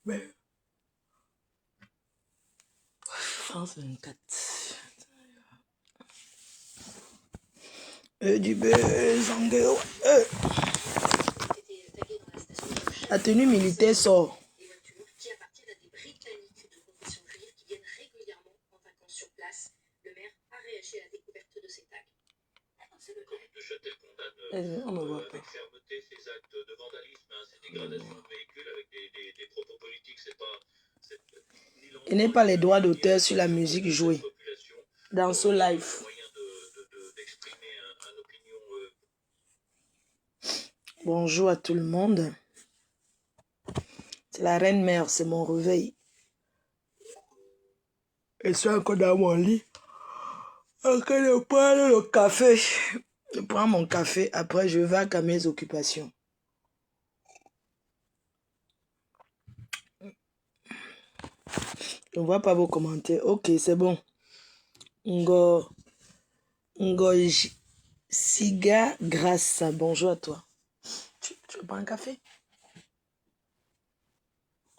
Mais... France 24. Du buzz, la tenue militaire sort. Des voitures qui appartiennent à des Britanniques de confession juive qui viennent régulièrement en vacances sur place. Le maire a réagi à la découverte de ces tags. Le comte de Châtel condamne avec fermeté ces actes de vandalisme, ces dégradations de véhicules avec des propos politiques. Il n'est pas les droits d'auteur sur la musique jouée dans ce live. Bonjour à tout le monde. C'est la reine mère, c'est mon réveil. Je suis encore dans mon lit. En train de prendre le café. Je prends mon café, après je vais à mes occupations. Je ne vois pas vos commentaires. Ok, c'est bon. Ngo Siga Grâce. Bonjour à toi. Tu veux prendre un café?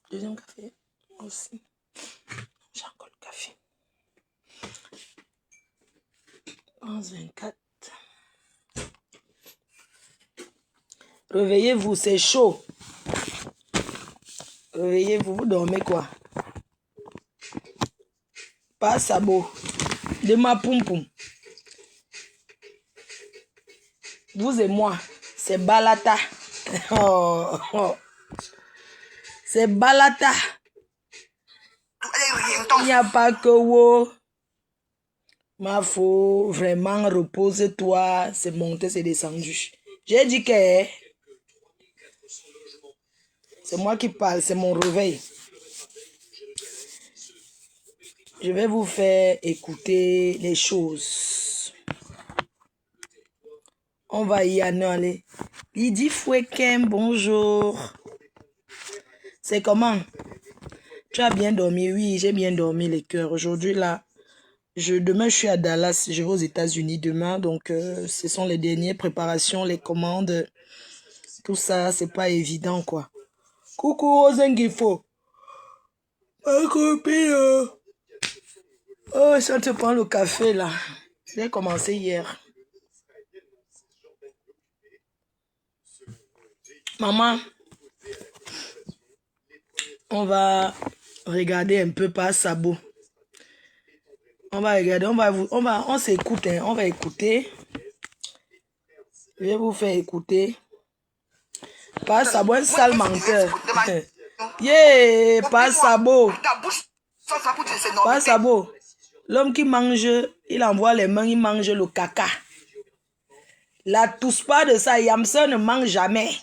Deuxième café aussi. J'ai encore le café. 11-24. Réveillez-vous, c'est chaud. Réveillez-vous, vous dormez quoi? Pas sabot. De ma poum poum. Vous et moi, c'est Balata. Oh, oh. C'est Balata. Il n'y a pas que vous. Ma faut vraiment repose-toi. C'est monté, c'est descendu. J'ai dit que c'est moi qui parle, c'est mon réveil. Je vais vous faire écouter les choses. On va y aller. Lydie Fouekem, bonjour. C'est comment? Tu as bien dormi? Oui, j'ai bien dormi les cœurs. Aujourd'hui, là, demain, je suis à Dallas. Je vais aux États-Unis demain. Donc, ce sont les dernières préparations, les commandes. Tout ça, c'est pas évident, quoi. Coucou, Ozengifo. Ma copine. Oh, ça te prend le café, là. J'ai commencé hier. Maman, on va regarder un peu par sabot. On va regarder, on s'écoute, hein, on va écouter. Je vais vous faire écouter. Par sabot, un sale menteur. Yeah, par sabot. Par sabot. L'homme qui mange, il envoie les mains, il mange le caca. La touche pas de ça, Yamson ne mange jamais.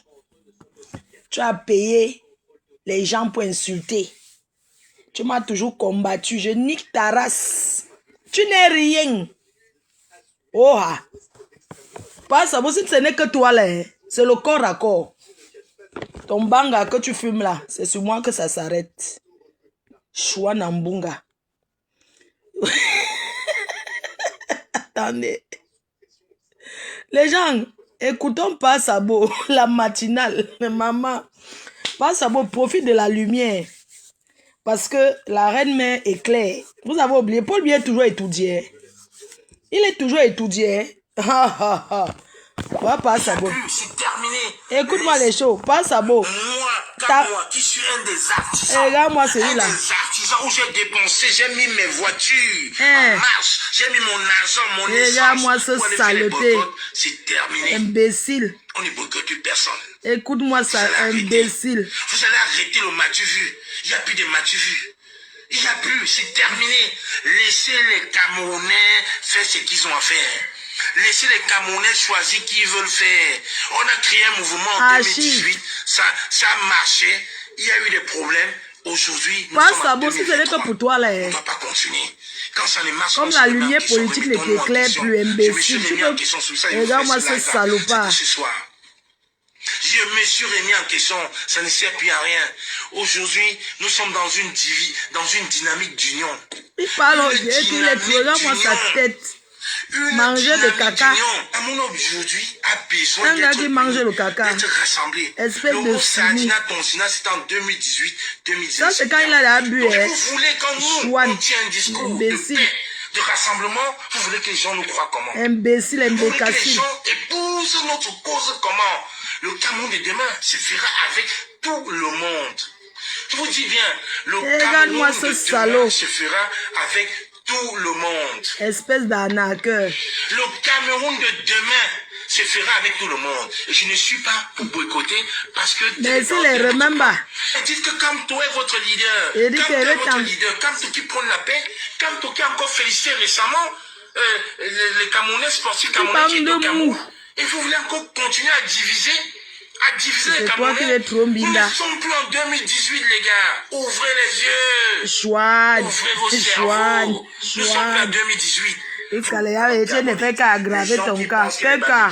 Tu as payé les gens pour insulter. Tu m'as toujours combattu. Je nique ta race. Tu n'es rien. Oh, pas ça, si ce n'est que toi là. C'est le corps à corps. Ton banga que tu fumes là, c'est sur moi que ça s'arrête. Choua Nambunga. Attendez. Les gens, écoutons pas Sabo, la matinale. Maman, pas Sabo, profite de la lumière. Parce que la reine mère est claire. Vous avez oublié, Paul Biya est toujours étudié. Il est toujours étudié. Pas Sabo. C'est terminé. Écoute-moi les choses. Pas Sabo. Moi qui suis un des artisans. Regarde-moi celui-là. Un des artisans où j'ai dépensé, j'ai mis mes voitures en marche. J'ai mis mon argent, mon essence. Regarde-moi ce saleté. C'est terminé. Imbécile. On ne boycotte personne. Écoute-moi ça, imbécile. Vous allez arrêter le Mathieu Vu. Il n'y a plus de Mathieu Vu. Il n'y a plus, c'est terminé. Laissez les Camerounais faire ce qu'ils ont à faire. Laissez les Camerounais choisir qui ils veulent faire. On a créé un mouvement en 2018. Ça a marché. Il y a eu des problèmes. Aujourd'hui, nous sommes en 2023. Pour toi, là. On ne doit pas continuer. Quand ça ne marche pas, comme la lumière politique n'était claire plus, imbécile. Regarde-moi ce salopard. Je me suis remis en question, ça ne sert plus à rien. Aujourd'hui, nous sommes dans une dynamique d'union. Il parle, regarde-moi sa tête. Manger le caca. Cameroun aujourd'hui a besoin Un gars qui mange le caca. d'être rassemblé. Espèce Le de mot Sardina fumée. Tonsina, c'était en 2018-2019. Ça, c'est quand il a la bu. Donc, vous voulez, quand nous, Chouane. on tient un discours Imbécile. de paix, de rassemblement, vous voulez que les gens nous croient comment? Imbécile, Vous voulez que les imbécile. gens épousent notre cause comment? Le Cameroun de demain se fera avec tout le monde. Je vous dis bien, le Regarde-moi Cameroun ce de salaud. demain se fera avec tout le monde. Espèce d'arnaqueur. Le Cameroun de demain se fera avec tout le monde. Et je ne suis pas pour boycotter parce que... Mais s'il les remember. Dites que Kamto est votre leader. Il dit Kamto qu'il est est votre en- leader. Kamto qui prône la paix. Kamto qui a encore félicité récemment les Camerounais sportifs camerounais qui étaient au parles de Cameroun. mou. Et vous voulez encore continuer à diviser C'est les toi Camerounais. qui es trop Nous binda. ne sommes plus en 2018, les gars. Ouvrez les yeux. Chouane. Ouvrez vos Chouane. cerveaux. Nous sommes plus en Chouane. 2018. Et tu ne fais qu'à aggraver ton cas. Quel cas?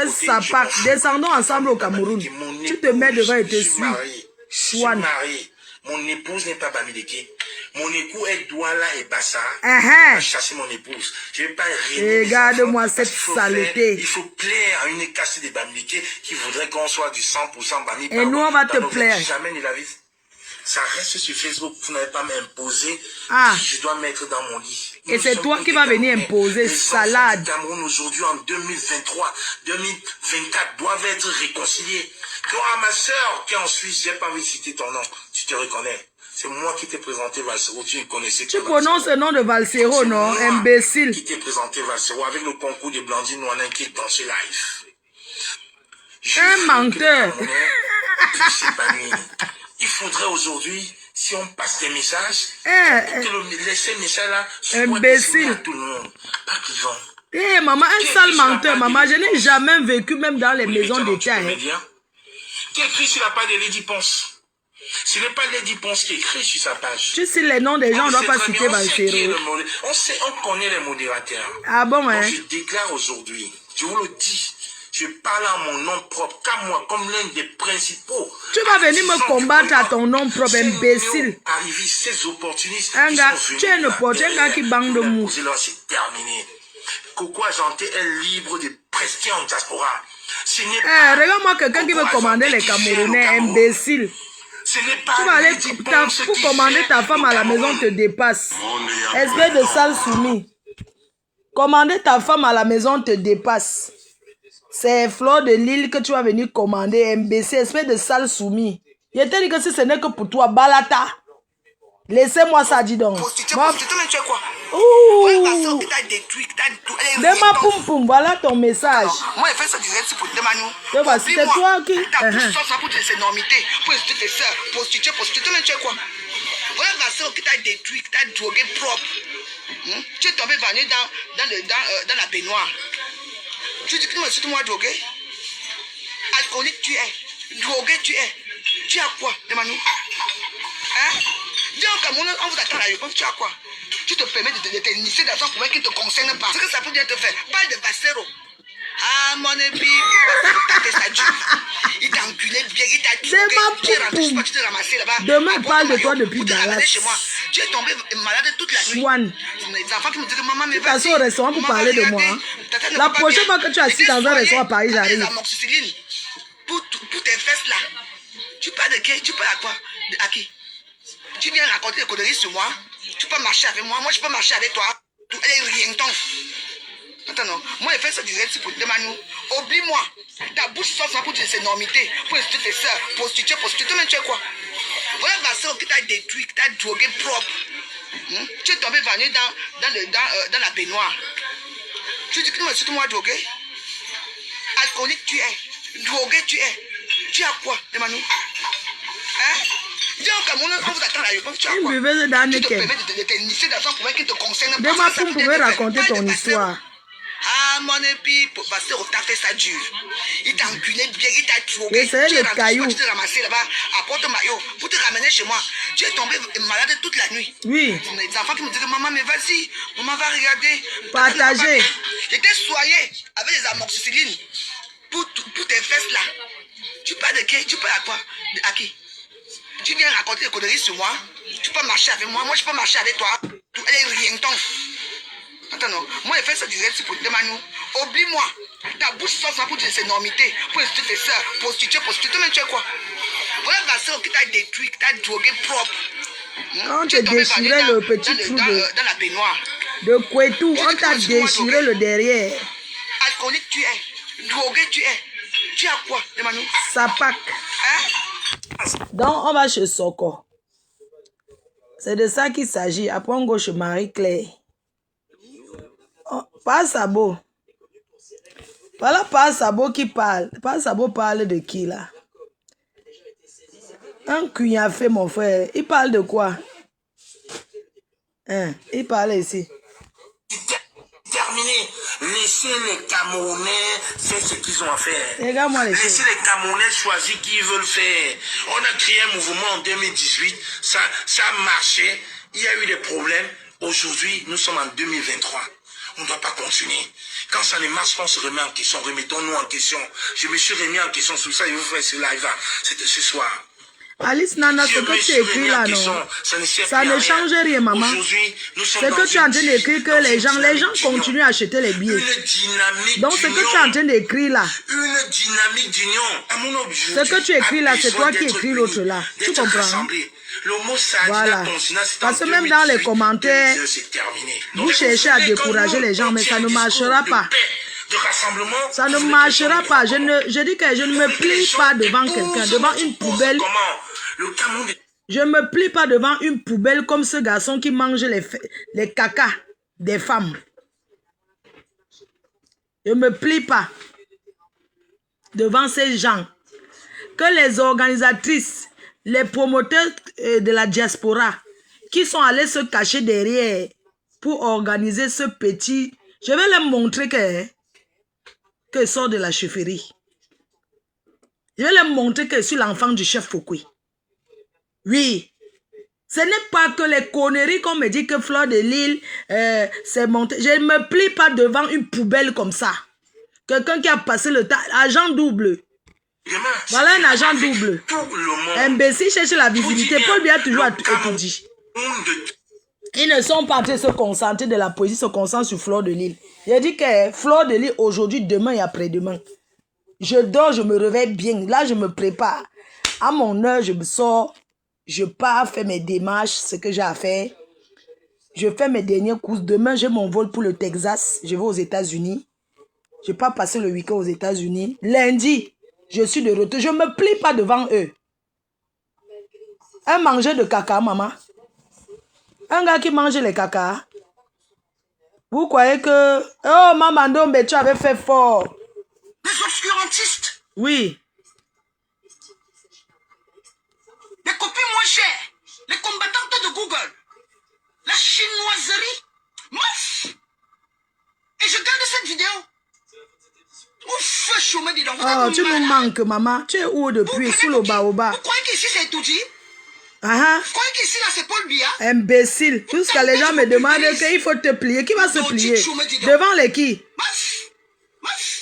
Ça part. Descendons ensemble au Cameroun. Tu te mets devant et te suis. Je suis Chouane. marié. Mon épouse n'est pas Bamileke. Mon époux est Douala et Bassa. Uh-huh. Je vais chasser mon épouse. Je ne vais pas régner. Regarde-moi cette saleté. Il faut plaire à une caste de Bamileke qui voudrait qu'on soit du 100% Bami. Et nous, on va te plaire. Jamais de la vie. Ça reste sur Facebook. Vous n'avez pas m'imposer Ah. qui je dois mettre dans mon lit. Et Nous c'est sommes toi tous qui des vas venir Camerounais. imposer Les enfants salade. du Cameroun aujourd'hui en 2023, 2024 doivent être réconciliés. Toi, ma soeur qui est en Suisse, j'ai pas envie de citer ton nom. Tu te reconnais. C'est moi qui t'ai présenté Valsero. Tu ne connaissais pas. Tu prononces le nom de Valsero, non? Imbécile. Qui t'ai présenté Valsero avec le concours de Blandine Noanin qui est dans ce live. Un menteur. Il faudrait aujourd'hui, si on passe des messages, Eh, que ces messages-là soient imbécile. destinés à tout le monde. Pas qu'ils vont. Eh, maman, un sale menteur, maman. Je n'ai jamais vécu même dans les maisons d'État. Hein. Qui écrit sur la page de Lady Ponce? Ce n'est pas Lady Ponce qui écrit sur sa page. Tu sais les noms des gens, on ne doit pas citer Valsero. On connaît les modérateurs. Ah bon, hein? Donc, je déclare aujourd'hui, je vous le dis, je parle à mon nom propre, comme moi, comme l'un des principaux. Tu vas venir me combattre à ton nom propre, imbécile. Arriver ces opportunistes. Un gars, tu es une porte, un gars qui bande de mou. C'est terminé. Coco Agenté est libre de prester en diaspora. Regarde-moi quelqu'un qui veut commander les Camerounais, imbécile. Tu vas aller pour commander ta femme à la maison te dépasse. Espèce de sale soumis. Commander ta femme à la maison te dépasse. C'est Fleur de Lille que tu vas venir commander, imbécile, espèce de sale soumis. Je te dis que si ce n'est que pour toi, Balata. Laissez-moi ça, dis donc. Ouh. Dema poum poum, voilà ton message. Moi, je fais ça direct pour demander. C'est toi qui. T'as plus ça pour tes énormités, pour insulter tes soeurs, prostituer, tu es quoi? Voilà ma soeur qui t'a détruit, qui t'a drogué propre. Tu es tombé vanné dans la baignoire. Tu dis que tu m'as drogué? Alcoolique tu es, drogué tu es. Tu as quoi? Demande-nous. Hein? Dis au Cameroun, on vous attend à la réponse, tu as quoi? Tu te permets de t'initier dans un problème qui ne te concerne pas. Ce que ça peut bien te faire. Parle de Valsero. Ah, mon épi, il t'a enculé bien, il t'a tué. Tu es rentré, je sais pas, tu t'es ramassé là-bas. Demain, parle de toi depuis Dallas. Chez moi. Tu es tombé malade toute la nuit. Chouane. Les enfants qui me disent que maman, mais Tu t'assois au restaurant pour parler de moi. La prochaine fois que tu es assis dans un restaurant à Paris, j'arrive. Pour tes fesses là. Tu parles de qui? Tu parles à quoi? À qui? Tu viens raconter des conneries sur moi. Tu peux marcher avec moi. Moi, je peux marcher avec toi. Elle est rien ton. Attends, non. Moi, je fais ça direct pour demander. Oublie-moi. Ta bouche sort sans pour tes énormités. Pour insulter tes soeurs. Prostituer. Tu es quoi? Voilà ma soeur qui t'a détruit, qui t'a drogué propre. Tu es tombé vanné dans la baignoire. Tu dis que tu m'as drogué? Alcoolique tu es. Drogué tu es. Tu as quoi? Demande-nous. Hein? Dis au Cameroun, on vous attend à la réponse. Tu as quoi? Tu te permets de t'initier dans un problème qui ne te concerne pas. Demain, vous pouvez raconter ton histoire. Ah, mon épi, Valsero t'a fait ça dur. Il t'a enculé bien, il t'a drogué. C'est le caillou. Tu t'es ramassé là-bas à Porte-Maillot pour te ramener chez moi. Tu es tombé malade toute la nuit. Oui. Les enfants qui me disent, maman, mais vas-y, maman va regarder. Partagez. J'étais soigné avec des amoxicillines pour tes fesses là. Tu parles de qui? Tu parles à quoi? À qui? Tu viens raconter des conneries sur moi. Tu peux marcher avec moi. Moi, je peux marcher avec toi. Elle est rien ton. entends, non? Moi, je fais ça direct pour te Manu. Oublie-moi. Ta bouche sort ça pour dire ses normités, pour insulter tes soeurs, prostituer. Toi-même, tu es quoi? Voilà la soeur qui t'a détruit, qui t'a drogué propre. Quand tu déchirais le petit trou dans la baignoire. de Kouetou, on t'a déchiré le derrière. Alcoolique, tu es. Drogué, tu es. Tu as quoi, Emmanuel? Sapac. Hein? Donc, on va chez Soko. C'est de ça qu'il s'agit. Après, on va chez Marie-Claire. Oh, pas Sabo. Voilà pas Sabo qui parle. Pas Sabo parle de qui là? Un cuignafé, mon frère. Il parle de quoi? Hein? Il parle ici. Terminé. Laissez les Camerounais faire ce qu'ils ont à faire. Regarde-moi les Laissez choses. les Camerounais choisir qui ils veulent faire. On a créé un mouvement en 2018. Ça a marché. Il y a eu des problèmes. Aujourd'hui, nous sommes en 2023. On ne doit pas continuer. Quand ça ne marche pas, on se remet en question. Remettons-nous en question. Je me suis remis en question sur ça. Je vais vous faire ce live ce soir. Alice Nana, ce que tu écris là, non? Ça ne change rien, maman. Ce que tu es en train d'écrire, que les gens continuent à acheter les billets. Donc, ce que tu es en train d'écrire là, une dynamique d'union. ce que tu écris là, c'est toi qui écris l'autre là. Tu comprends? Voilà. Parce que même dans les commentaires, vous cherchez à décourager les gens, mais ça ne marchera pas. Ça ne marchera pas. Je dis que je ne me plie pas devant quelqu'un, devant une poubelle. Je ne me plie pas devant une poubelle comme ce garçon qui mange les cacas des femmes. Je ne me plie pas devant ces gens. Que les organisatrices, les promoteurs de la diaspora qui sont allés se cacher derrière pour organiser ce petit... Je vais leur montrer que sort de la chefferie. Je vais leur montrer que je suis l'enfant du chef Foucault. Oui. Ce n'est pas que les conneries qu'on me dit que Fleur de Lille, c'est monté. Je ne me plie pas devant une poubelle comme ça. Quelqu'un qui a passé le temps. Agent double. Voilà un agent double. Imbécile cherche la visibilité. Paul Biya toujours étudie. Ils ne sont pas en train de se concentrer de la poésie, se concentrent sur Fleur de Lille. J'ai dit que Fleur de Lille aujourd'hui, demain et après-demain. Je dors, je me réveille bien. Là, je me prépare. À mon heure, je me sors. Je pars faire mes démarches, ce que j'ai à faire. Je fais mes dernières courses. Demain, j'ai mon vol pour le Texas. Je vais aux États-Unis. Je pars passer le week-end aux États-Unis. Lundi, je suis de retour. Je ne me plie pas devant eux. Un mangeur de caca, maman. Un gars qui mange les caca. Vous croyez que... Oh, maman, mais tu avais fait fort. Les obscurantistes. Oui. Les copies moins chères. Les combattantes de Google. La chinoiserie. Mouf. Et je garde cette vidéo. Ouf, chômé, dis donc. Oh, tu nous manques, maman. Tu es où depuis? Sous le baobab. Vous croyez qu'ici, c'est tout dit? Vous croyez qu'ici, là, c'est Paul Biya? Imbécile. Jusqu'à les gens me demandent qu'il faut te plier. Qui va se plier? Devant les qui?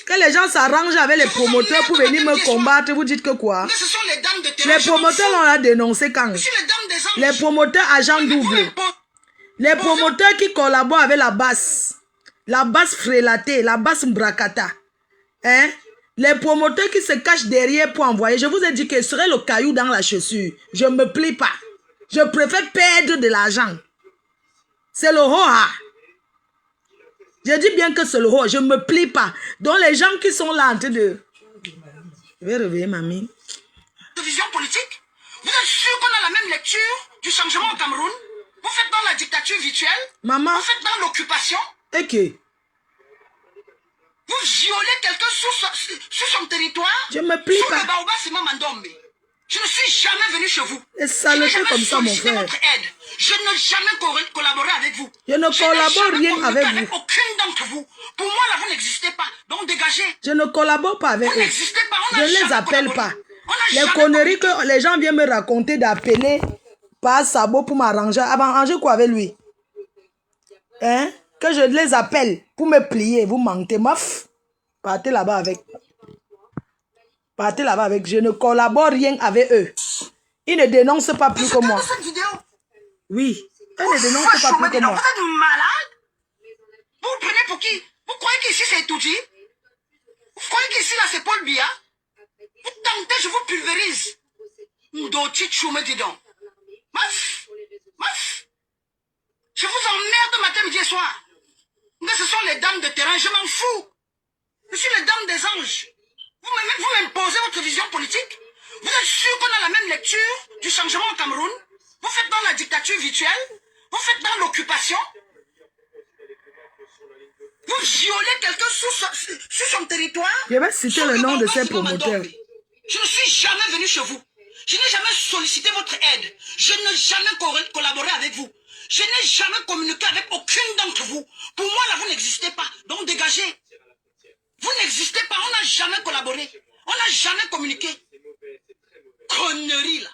Que les gens s'arrangent avec les promoteurs pour venir me combattre. Vous dites que quoi? Mais ce sont les dames de terrain. Les promoteurs, on l'a dénoncé quand? Les promoteurs agents doubles. Les promoteurs qui collaborent avec la basse. La basse frélatée. La basse bracata. Hein? Les promoteurs qui se cachent derrière pour envoyer. Je vous ai dit que ce serait le caillou dans la chaussure. Je ne me plie pas. Je préfère perdre de l'argent. C'est le hoa. Je dis bien que c'est le hoa. Je ne me plie pas. Donc les gens qui sont là en train de... Je vais réveiller mamie. Vision politique. Vous êtes sûr qu'on a la même lecture du changement au Cameroun? Vous faites dans la dictature virtuelle? Maman. Vous faites dans l'occupation? Ok. Vous violez quelqu'un sur son territoire? Je me plie sur pas. Le Baobab, c'est Mamandombe. Je ne suis jamais venu chez vous. Et saleté comme ça, mon frère. Votre aide. Je n'ai jamais collaboré avec vous. Je ne collabore rien avec vous. Aucune d'entre vous. Pour moi, là, vous n'existez pas. Donc, dégagez. Je ne collabore pas avec Vous eux. n'existez pas. Je ne les appelle pas. Les conneries que les gens viennent me raconter d'appeler par Sabo pour m'arranger. Arranger quoi avec lui? Hein? Que je les appelle pour me plier. Vous mentez, maf. Partez là-bas avec. Partez là-bas avec. Je ne collabore rien avec eux. Ils ne dénoncent pas plus que moi. Oui. Ils ne dénoncent pas plus que moi. Vous êtes malade? Vous vous prenez pour qui? Vous croyez qu'ici c'est Toudji? Vous croyez qu'ici là c'est Paul Biya? Vous tentez, je vous pulvérise. Ndoti Tchoumé, dis donc. Maf! Je vous emmerde matin, midi et soir. Mais ce sont les dames de terrain, je m'en fous. Je suis les dames des anges. Vous m'imposez votre vision politique? Vous êtes sûr qu'on a la même lecture du changement au Cameroun? Vous faites dans la dictature virtuelle? Vous faites dans l'occupation? Vous violez quelqu'un sur son territoire? Je vais citer le nom de ces promoteurs. Je ne suis jamais venu chez vous. Je n'ai jamais sollicité votre aide. Je n'ai jamais collaboré avec vous. Je n'ai jamais communiqué avec aucune d'entre vous. Pour moi, là, vous n'existez pas. Donc, dégagez. Vous n'existez pas. On n'a jamais collaboré. On n'a jamais communiqué. Connerie, là.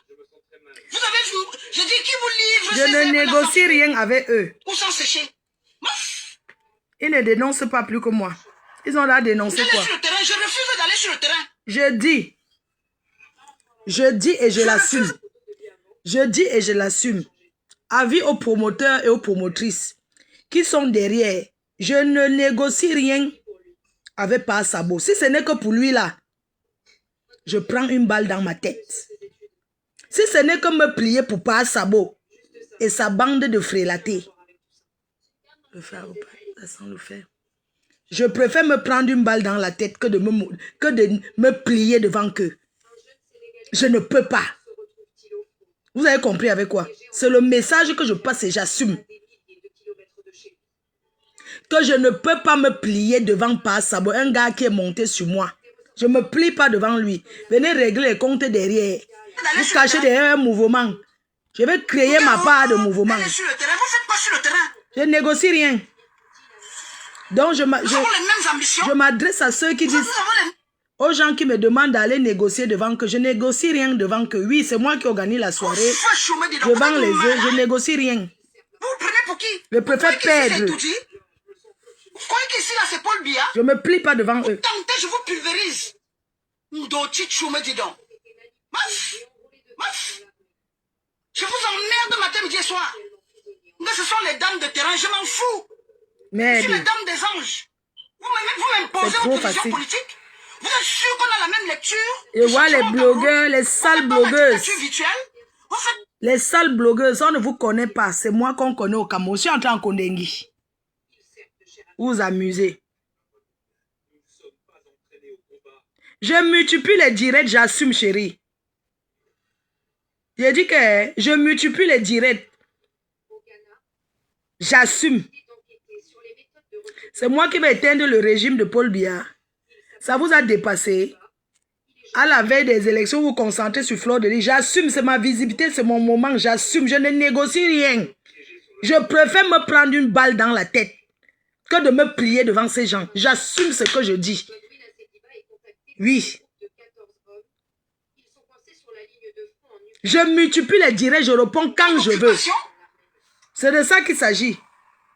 Vous avez vu. Je dis qui vous livre. Je ne négocie rien avec eux. Où sont séchés? Ils ne dénoncent pas plus que moi. Ils ont là dénoncé quoi? Sur le terrain. Je refuse d'aller sur le terrain. Je dis et je l'assume. Je dis et je l'assume. Avis aux promoteurs et aux promotrices qui sont derrière. Je ne négocie rien avec Pa Sabo. Si ce n'est que pour lui là, je prends une balle dans ma tête. Si ce n'est que me plier pour Pa Sabo et sa bande de frélatés. Le faire ou pas, sans le faire. Je préfère me prendre une balle dans la tête que de me plier devant eux. Je ne peux pas. Vous avez compris avec quoi? C'est le message que je passe et j'assume. Que je ne peux pas me plier devant Pa Sabo, un gars qui est monté sur moi. Je ne me plie pas devant lui. Venez régler les comptes derrière. Vous cachez derrière un mouvement. Je vais créer ma part de mouvement. Vous faites quoi sur le terrain? Je ne négocie rien. Donc Nous avons les mêmes ambitions. je m'adresse à ceux qui disent... Aux gens qui me demandent d'aller négocier devant que je négocie rien devant que. Oui, c'est moi qui organise la soirée. Devant les yeux, je négocie rien. Vous vous prenez pour qui? Je préfère perdre. Vous croyez qu'ici là c'est Paul Biya? Je ne me plie pas devant eux. Tentez, je vous pulvérise. Ndoti Tchoumé, dis donc. Maf! Je vous emmerde matin, midi et soir. Mais ce sont les dames de terrain, je m'en fous. Merde. Je suis les dames des anges. Vous m'imposez votre vision politique? Vous êtes sûr qu'on a la même lecture? Et voilà les blogueurs, les sales blogueuses. Les sales blogueuses, on ne vous connaît pas. C'est moi qu'on connaît au Cameroun. Je suis en train de Kondengui. Vous vous amusez. Je multiplie les directs, j'assume, chérie. J'ai dit que je multiplie les directs. J'assume. C'est moi qui vais éteindre le régime de Paul Biya. Ça vous a dépassé. À la veille des élections, vous vous concentrez sur Fleur de Lys. J'assume, c'est ma visibilité, c'est mon moment. J'assume, je ne négocie rien. Je préfère me prendre une balle dans la tête que de me plier devant ces gens. J'assume ce que je dis. Oui. Je multiplie les directs, je réponds quand je veux. C'est de ça qu'il s'agit.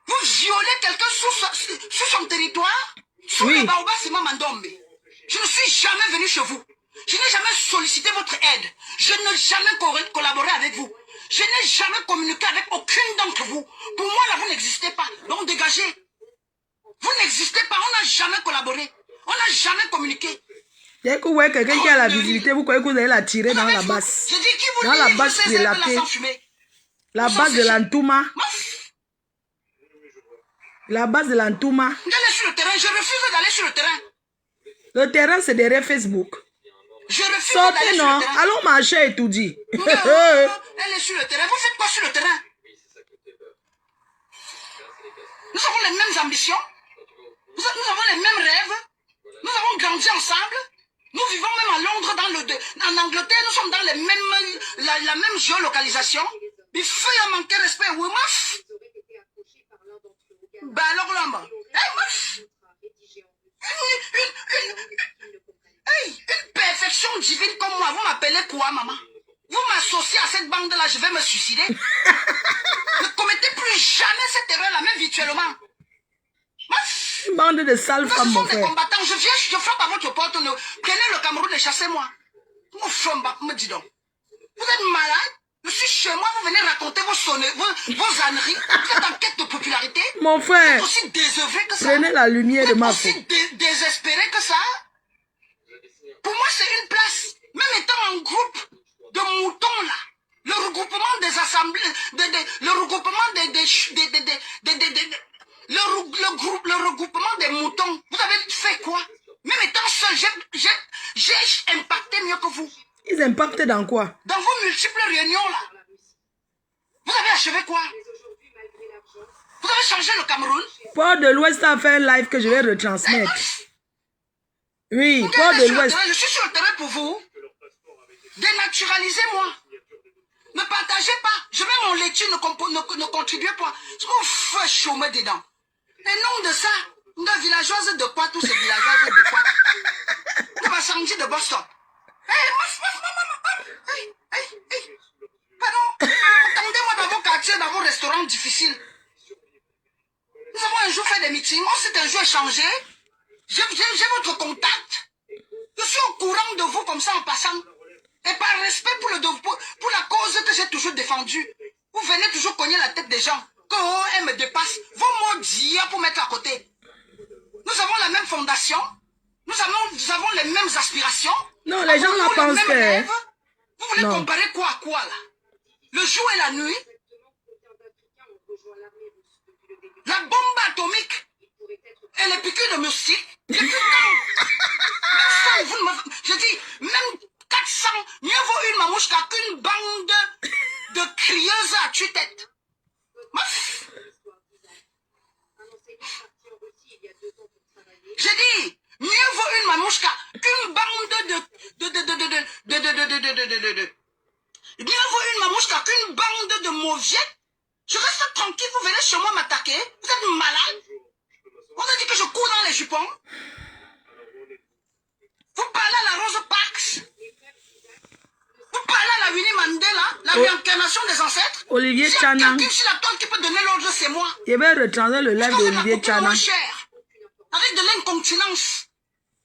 Vous violez quelqu'un sur son territoire? Oui. Je ne suis jamais venu chez vous. Je n'ai jamais sollicité votre aide. Je n'ai jamais collaboré avec vous. Je n'ai jamais communiqué avec aucune d'entre vous. Pour moi, là, vous n'existez pas. Donc, dégagez. Vous n'existez pas. On n'a jamais collaboré. On n'a jamais communiqué. Dès que vous voyez quelqu'un qui a la visibilité, vous croyez que vous allez la tirer dans la basse. Dans la basse prélatée. La base de l'Antouma. La base de l'Antouma. D'aller sur le terrain. Je refuse d'aller sur le terrain. Le terrain, c'est derrière Facebook. Je refuse sortez, d'aller non. sur le terrain. Allons marcher et tout dit. Elle est sur le terrain. Vous faites quoi sur le terrain? Nous avons les mêmes ambitions. Nous avons les mêmes rêves. Nous avons grandi ensemble. Nous vivons même à Londres, en Angleterre. Nous sommes dans la même géolocalisation. Il faut y manquer respect. Oui, maf. Bah alors là, une perfection divine comme moi, vous m'appelez quoi, maman? Vous m'associez à cette bande-là, je vais me suicider. Ne commettez plus jamais cette erreur-là, même virtuellement. Une bande de sales femmes, mon frère. Combattants, je frappe à votre porte. Prenez le Cameroun et chassez-moi. Me dis donc. Vous êtes malade? Je suis chez moi, vous venez raconter vos âneries. Vous êtes en quête de popularité. Mon frère, Vous êtes aussi désœuvré que ça. prenez la lumière de Vous ma êtes faute. aussi désespéré que ça. Pour moi, c'est une place. Même étant en groupe de moutons là, le regroupement des assemblées, le regroupement le regroupement des moutons. Vous avez fait quoi? Même étant seul, j'ai impacté mieux que vous. Ils impactent dans quoi? Dans vos multiples réunions là. Vous avez achevé quoi? Vous avez changé le Cameroun? Port de l'Ouest a fait un live que je vais retransmettre. Oui, Port de l'Ouest. Je suis sur le terrain pour vous. Dénaturalisez-moi. Ne partagez pas. Je mets mon laitier, ne contribuez pas. Ce qu'on fait chômer dedans. Et non de ça. Une villageoise de quoi, tous ces villageoises de quoi? Nous va changer de Boston. Pardon. Attendez-moi dans vos quartiers, dans vos restaurants difficiles. Nous avons un jour fait des meetings. On s'est un jour échangé. J'ai votre contact. Je suis au courant de vous comme ça en passant. Et par respect pour la cause que j'ai toujours défendue, vous venez toujours cogner la tête des gens. Que elle me dépasse. Vos mots d'hier pour mettre à côté. Nous avons la même fondation. Nous avons les mêmes aspirations. Non, les gens là pensent que... Vous voulez comparer quoi à quoi là? Le jour et la nuit? La bombe atomique et les piqûres de moustiques. Depuis quand? Je dis, même 400, mieux vaut une mamouche qu'une bande de crieuses à tue-tête. J'ai dit, mieux vaut une mamouchka qu'une bande mieux vaut une mamouchka qu'une bande de mauviettes. Je reste tranquille, vous venez chez moi m'attaquer. Vous êtes malade. On a dit que je cours dans les jupons. Vous parlez à la Rose Parks. Vous parlez à la Winnie Mandela, la réincarnation des ancêtres. Olivier Tchana. Quelqu'un sur la toile qui peut donner l'ordre, c'est moi. Je vais retransmettre le live d'Olivier Tchana. Avec de l'incontinence,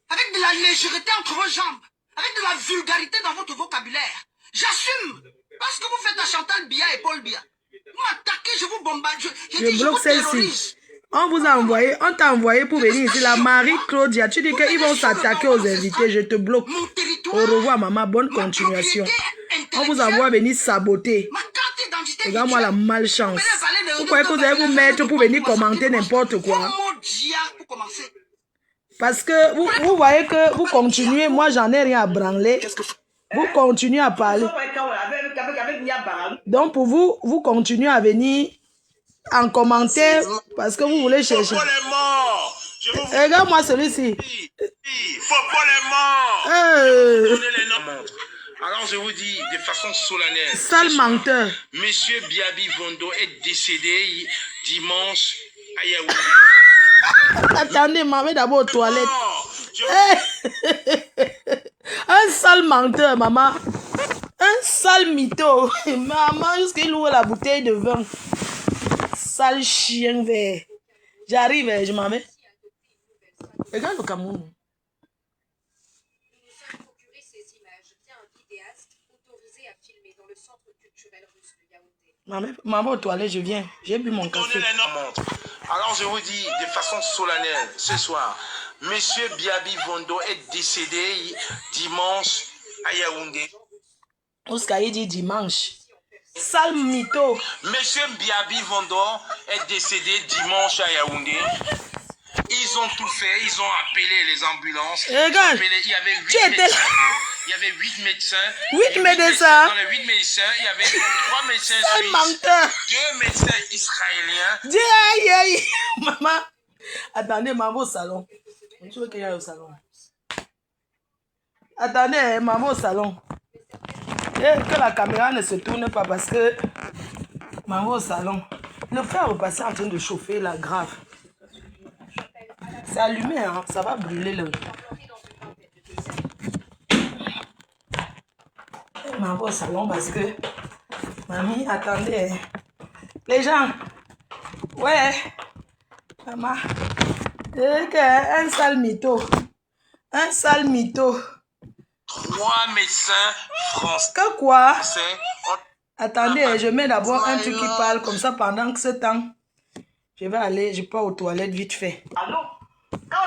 avec de la légèreté entre vos jambes, avec de la vulgarité dans votre vocabulaire. J'assume. Parce que vous faites à Chantal Biya et Paul Biya. Vous m'attaquez, je vous bombarde. Je bloque celle-ci. On vous a envoyé, on t'a envoyé pour venir ici. La Marie-Claudia, tu dis qu'ils vont s'attaquer aux invités. Je te bloque. Au revoir, maman. Bonne continuation. On vous envoie venir saboter. Regarde-moi la malchance. Vous croyez que vous allez vous mettre pour venir commenter n'importe quoi? Parce que vous voyez que vous continuez. Moi, j'en ai rien à branler. Vous continuez à parler. Donc, pour vous, vous continuez à venir en commentaire parce que vous voulez chercher. Regarde-moi celui-ci. Faut pas les morts. Alors je vous dis de façon solennelle. Sale menteur. Monsieur Biabi Vondo est décédé dimanche à Yaoundé. Attendez, maman d'abord aux toilettes. Un sale menteur, maman. Un sale mytho. Maman, jusqu'il ouvre la bouteille de vin. Sale chien vert. J'arrive, je m'en vais. Regarde le Cameroun. Nous nous sommes procuré ces images via un vidéaste autorisé à filmer dans le centre culturel russe de Yaoundé. Maman aux toilettes, je viens. J'ai bu mon café. Alors je vous dis de façon solennelle ce soir, Monsieur Biabi Vondo est décédé dimanche à Yaoundé. Oscar il dit dimanche. Sale mytho. Monsieur Biabi Vondo est décédé dimanche à Yaoundé. Ils ont tout fait, ils ont appelé les ambulances. Regarde, il y avait 8 tu étais là. Il y avait 8 médecins. 8 médecins. Dans les 8 médecins, il y avait 3 médecins Sale suisses, menteur. 2 médecins israéliens. Dis aïe aïe. Maman. Attendez, maman au salon. Tu veux qu'il y aille au salon? Attendez, maman au salon. Et que la caméra ne se tourne pas parce que maman au salon. Le fer au passé en train de chauffer là, grave. C'est allumé, hein? Ça va brûler le. Maman au salon parce que mamie, attendez. Les gens. Ouais. Maman. Un sale mytho. Un sale mytho. 3 médecins français. Que quoi? Attendez, je mets d'abord un truc qui parle comme ça pendant que ce temps. Je vais aller, je pars aux toilettes vite fait. Ah non. Quand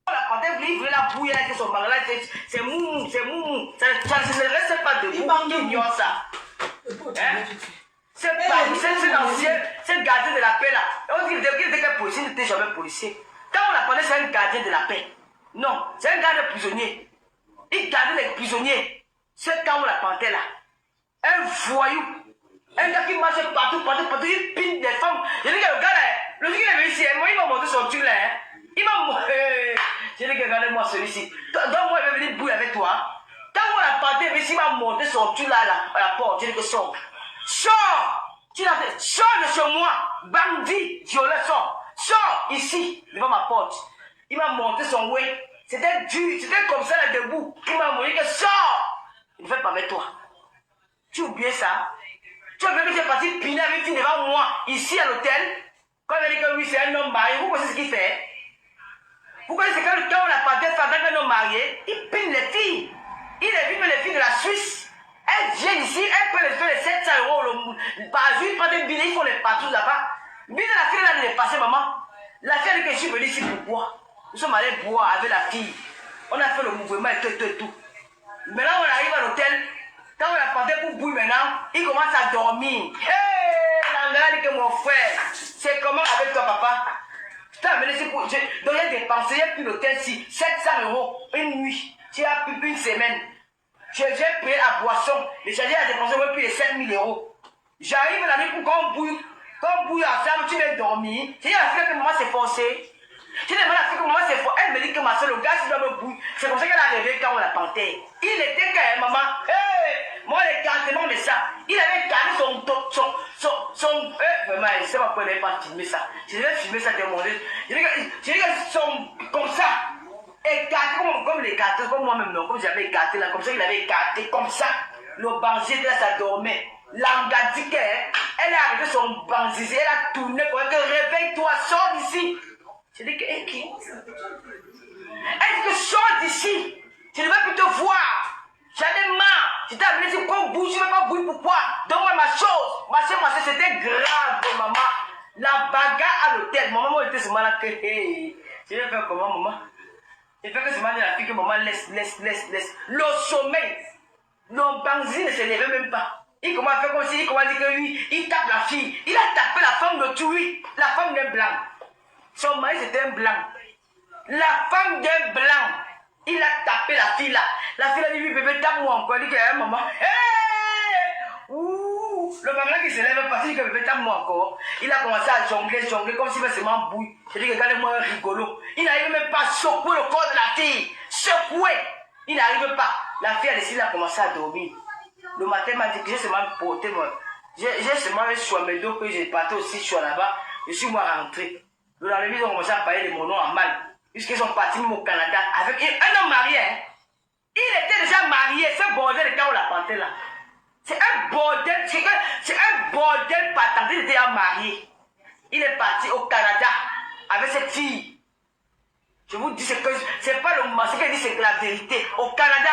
on la portait, vous voulez la bouille avec son mari là, c'est mou. Ça ne reste pas debout. Qui ignore ça? Hein? C'est l'ancien, c'est le gardien de la paix là. On dit qu'il était quel policier, il n'était jamais policier. Quand on la connaît, c'est un gardien de la paix. Non, c'est un gardien prisonnier. Il gardait les prisonniers. C'est quand on la portait là. Un voyou. Un gars qui marche partout, il pine des femmes. Je dis que le gars là, le gars il est venu ici, moi il m'a monté son truc là. Il m'a monté. Je dis que regardez-moi celui-ci. Donc moi il va venir bouiller avec toi. Quand on la portait, il m'a monté son truc là, à la porte. Je dis que sors. Sors! Tu l'as fait. Sors de chez moi, bandit, violeur, sors. Sors ici, devant ma porte. Il m'a monté son way. C'était dur, c'était comme ça là debout. Il m'a montré que sors! Il ne fait pas avec toi. Tu oublies ça? Tu as vu que tu es parti piner avec une devant moi, ici à l'hôtel? Quand il a dit que oui, c'est un homme marié, vous connaissez ce qu'il fait? Vous connaissez quand on a parlé avec un homme marié, il pine les filles. Il est vu les filles de la Suisse. Elles viennent ici, elles peuvent les faire les 700 € par jour, ils prennent des billets, ils font les partout là-bas. Bille la fille là, elle est passée, maman. La fille a dit que je suis venue ici pour boire. Nous sommes allés boire avec la fille. On a fait le mouvement et tout. Maintenant, on arrive à l'hôtel. Quand on a parlé pour bouillir maintenant, il commence à dormir. Hey, l'angala dit que mon frère, c'est comment avec toi, papa? Tu t'as amené ici pour. Donc, j'ai dépensé, j'ai pris l'hôtel ici, 700 € une nuit. Tu as pris une semaine. J'ai payé la boisson. Le chargé a dépensé plus de 7 000 €. J'arrive la nuit pour qu'on bouille ensemble, tu viens dormir. J'ai dit à la fille que maman s'est forcée. J'ai demandé à la fille que maman s'est forcée. Elle me dit que ma soeur, le gars, il doit me bouiller. C'est comme ça qu'elle a rêvé quand on la panthère. Il était quand même, maman. Hey, moi, les cartements de ça. Il avait gardé son. Vraiment, je ne sais pas pourquoi il n'avait pas filmé ça. Je devais filmer ça, demander. J'ai dit que son. Comme ça. Écarté comme les cartes, comme moi-même, non, comme j'avais écarté là, comme ça il avait écarté, comme ça. Le banzé là, ça dormait. L'angadike, elle a arrêté son banzé, elle a tourné pour dire réveille-toi, sors d'ici. J'ai dit que, hé, qui? Elle dit que sors d'ici. Je ne veux plus te voir. J'en ai marre. Je t'ai amené ici pour qu'on bouge, je ne veux pas bouger, pourquoi? Donne-moi ma chose. Ma soeur, c'était grave, maman. La bagarre à l'hôtel, maman était ce moment-là que, hé, je vais faire comment, maman? Il fait que c'est mal de la fille que maman laisse. Le sommeil. Le banzi ne se levait même pas. Il commence à faire comme si, il commence à dire que lui, il tape la fille. Il a tapé la femme de Tui, la femme d'un blanc. Son mari c'était un blanc. La femme d'un blanc. Il a tapé la fille là. La fille a dit, oui, bébé, tape-moi encore. Il dit que, maman, hé! Ouh! Le maman qui se lève parce qu'il dit que bébé, tape-moi encore. Il a commencé à jongler comme s'il faisait seulement bouille. Je dis, regardez-moi un rigolo. Il n'arrive même pas à secouer le corps de la fille. Secouer! Il n'arrive pas. La fille a décidé de commencer à dormir. Le matin, m'a dit que j'ai seulement porté moi. J'ai seulement un soimedo que j'ai parti aussi, je suis là-bas. Je suis moi rentré. Le lendemain, ils ont commencé à parler de mon nom en mal. Puisqu'ils sont partis même au Canada avec un homme marié. Hein. Il était déjà marié. Ce bordel était où la panthère là. C'est un bordel. C'est un bordel patent. Il était déjà marié. Il est parti au Canada avec cette fille. Je vous dis, c'est pas le mensonge qui dit, c'est la vérité. Au Canada,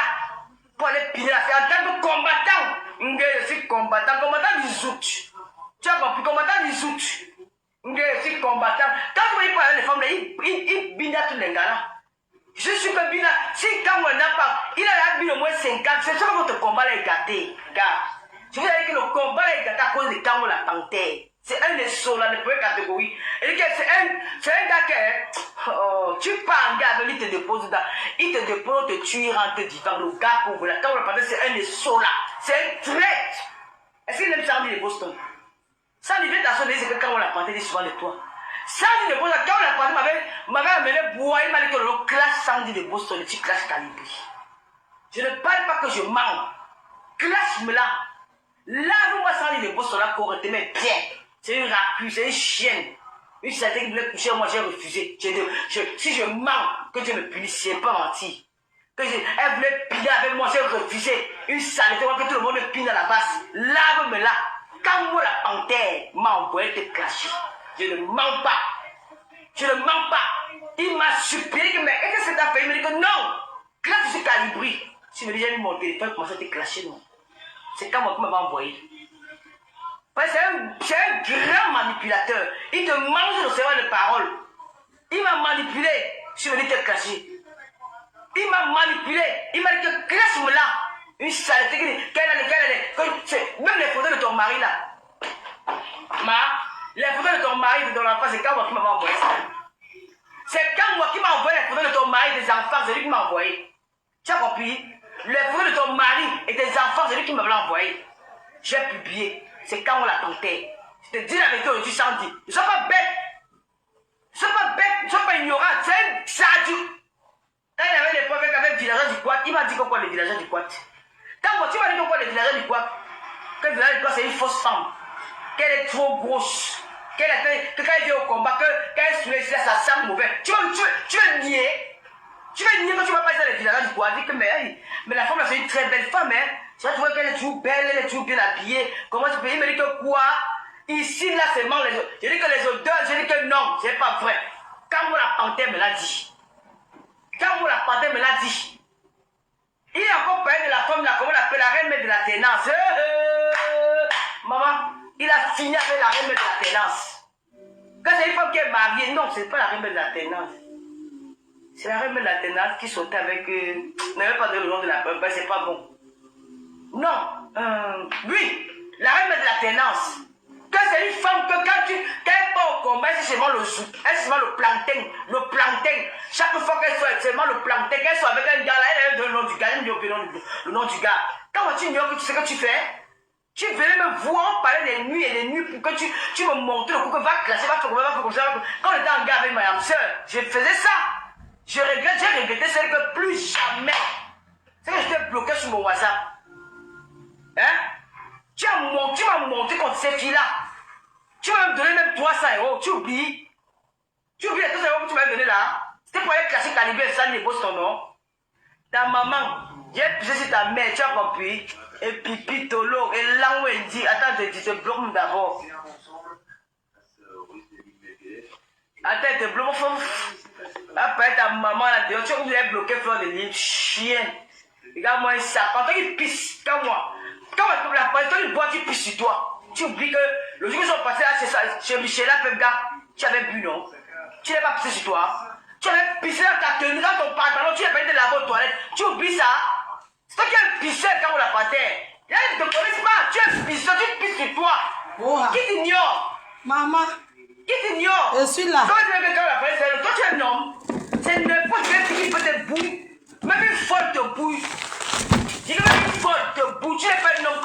pour aller piner la fille en tant que combattant. Je suis combattant du Zout. Tu as compris, combattant du Zout. Je suis combattant. Quand vous voyez parler les femmes, il bina tous les gars là. Je suis que bina. Si quand on n'a pas, il a habillé au moins 50, c'est sûr que votre combat est gâté. Gars, je vous dis que le combat est gâté à cause de quand on la panthère. C'est un des sauts là de première catégorie. Et c'est un gars qui tu pars un gars, il te dépose là. Il te dépose, te tue, il rentre vivant. Le gars pauvre là. Quand on le panthère, c'est un des sauts là. C'est un traître. Est-ce qu'il aime Sandy de Boston? Sandy vient d'assurer c'est que quand on la panthère, il dit souvent de toi. Sandy de Boston, quand on la panthère m'avait amené boire, il m'a dit que le classe Sandy de Boston, le petit classe calibré. Je ne parle pas que je mens. Classe-moi là. Lave-moi Sandy de Boston là correctement bien. C'est une raclure, c'est une chienne. Une santé qui voulait coucher, moi j'ai refusé. Si je mens, que Dieu me punisse, je n'ai pas menti. Elle voulait piner avec moi, j'ai refusé. Une saleté, que tout le monde me pine à la base. Lave-moi là. Quand moi la panthère m'a envoyé te clasher, je ne mens pas. Je ne mens pas. Il m'a supplié, mais est-ce que c'est ta fait? Il me dit que non. Classe, je suis calibré. Si je me dis, j'ai mis mon téléphone, comment ça te clasher, non? C'est quand moi qui m'avait envoyé. C'est un grand manipulateur. Il te mange le cerveau de parole. Il m'a manipulé. Je suis venu te cacher. Il m'a manipulé. Il m'a dit que classe-moi là. Une saleté. Même les photos de ton mari là. Les photos de ton mari dans l'enfant, c'est quand moi qui m'a envoyé ça. C'est quand moi qui m'a envoyé les photos de ton mari et des enfants, c'est lui qui m'a envoyé. Tu as compris? Les photos de ton mari et des enfants, c'est lui qui m'a envoyé. J'ai publié. C'est quand on l'a tenté. Je te dis la vérité aujourd'hui sans dire. Je ne suis pas bête. Je ne suis pas bête. Je ne suis pas ignorant. C'est un sadique. Quand il y avait des problèmes avec les villageois du Quat, il m'a dit quoi les villageois du Quat. Quand moi, tu m'as dit quoi les villageois du Quat, que le village du Quat c'est une fausse femme. Qu'elle est trop grosse. Que quand elle vient au combat, quand elle soulève, ça sent mauvais. Tu veux nier. Tu veux nier quand tu vas pas dire les villageois du Quat. Mais la femme là c'est une très belle femme. Hein. Tu vois qu'elle est toujours belle, elle est toujours bien habillée. Comment tu peux dire, il me dit que quoi? Ici, là, c'est mal les autres. Je dis que les odeurs, je dis que non, c'est pas vrai. Quand vous la panthère me l'a dit. Quand vous la panthère me l'a dit. Il a encore parlé de la femme, là, comment on l'appelle, la reine de la ténance. Maman, il a fini avec la reine de la ténance. Quand c'est une femme qui est mariée, non, c'est pas la reine de la ténance. C'est la reine de la ténance qui sautait avec. N'avait pas de le nom de la femme, ben, c'est pas bon. Non, oui, la reine de la ténance. Que c'est une femme que quand elle n'est pas au combat, c'est seulement le zouk, elle seulement le plantain, Chaque fois qu'elle soit seulement le plantain, qu'elle soit avec un gars là, elle donne le nom du gars, elle me dit le nom du gars. Quand tu ignores que tu sais ce que tu fais, tu venais me voir parler des nuits et des nuits pour que tu me montres le coup que va classer, va faire comme ça. Quand on était en gars avec ma âme sœur, je faisais ça. J'ai regretté celle que plus jamais. C'est que j'étais bloqué sur mon WhatsApp. Hein? Tu m'as monté contre ces filles-là. Tu vas me donner même 300 €. Tu oublies. Tu oublies les 200 € que tu m'as donné là. C'était pour aller classer Calibé, ça n'est pas ton nom. Ta maman, j'ai poussé sur ta mère, tu as compris. Et Pipi, Tolo, et Langwendi. Attends, je te bloque d'abord. Attends, je te bloque. Après ta maman là-dedans, tu as bloqué Fleur de Lille. Chienne. Regarde-moi un sac. Quand il pisse, comme moi. Quand tu bois, tu pisses sur toi. Tu oublies que le jour où ils sont passés là, chez Michel, tu avais bu, non? Tu n'avais pas pissé sur toi. Tu avais pissé dans ta tenue, dans ton pantalon, tu n'avais pas été laver aux toilettes. Tu oublies ça? C'est toi qui as pissé quand on l'a passé. Là, ils ne te connaissent pas. Tu as pissé, tu pisses sur toi. Oh. Qui t'ignore? Maman. Qui t'ignore? Je suis là. Quand tu as quelqu'un la passé, toi tu es un homme. C'est n'importe quel qui peut te bouiller. Même une folle te bouille. Si tu veux une folle te bouille, tu n'es pas un homme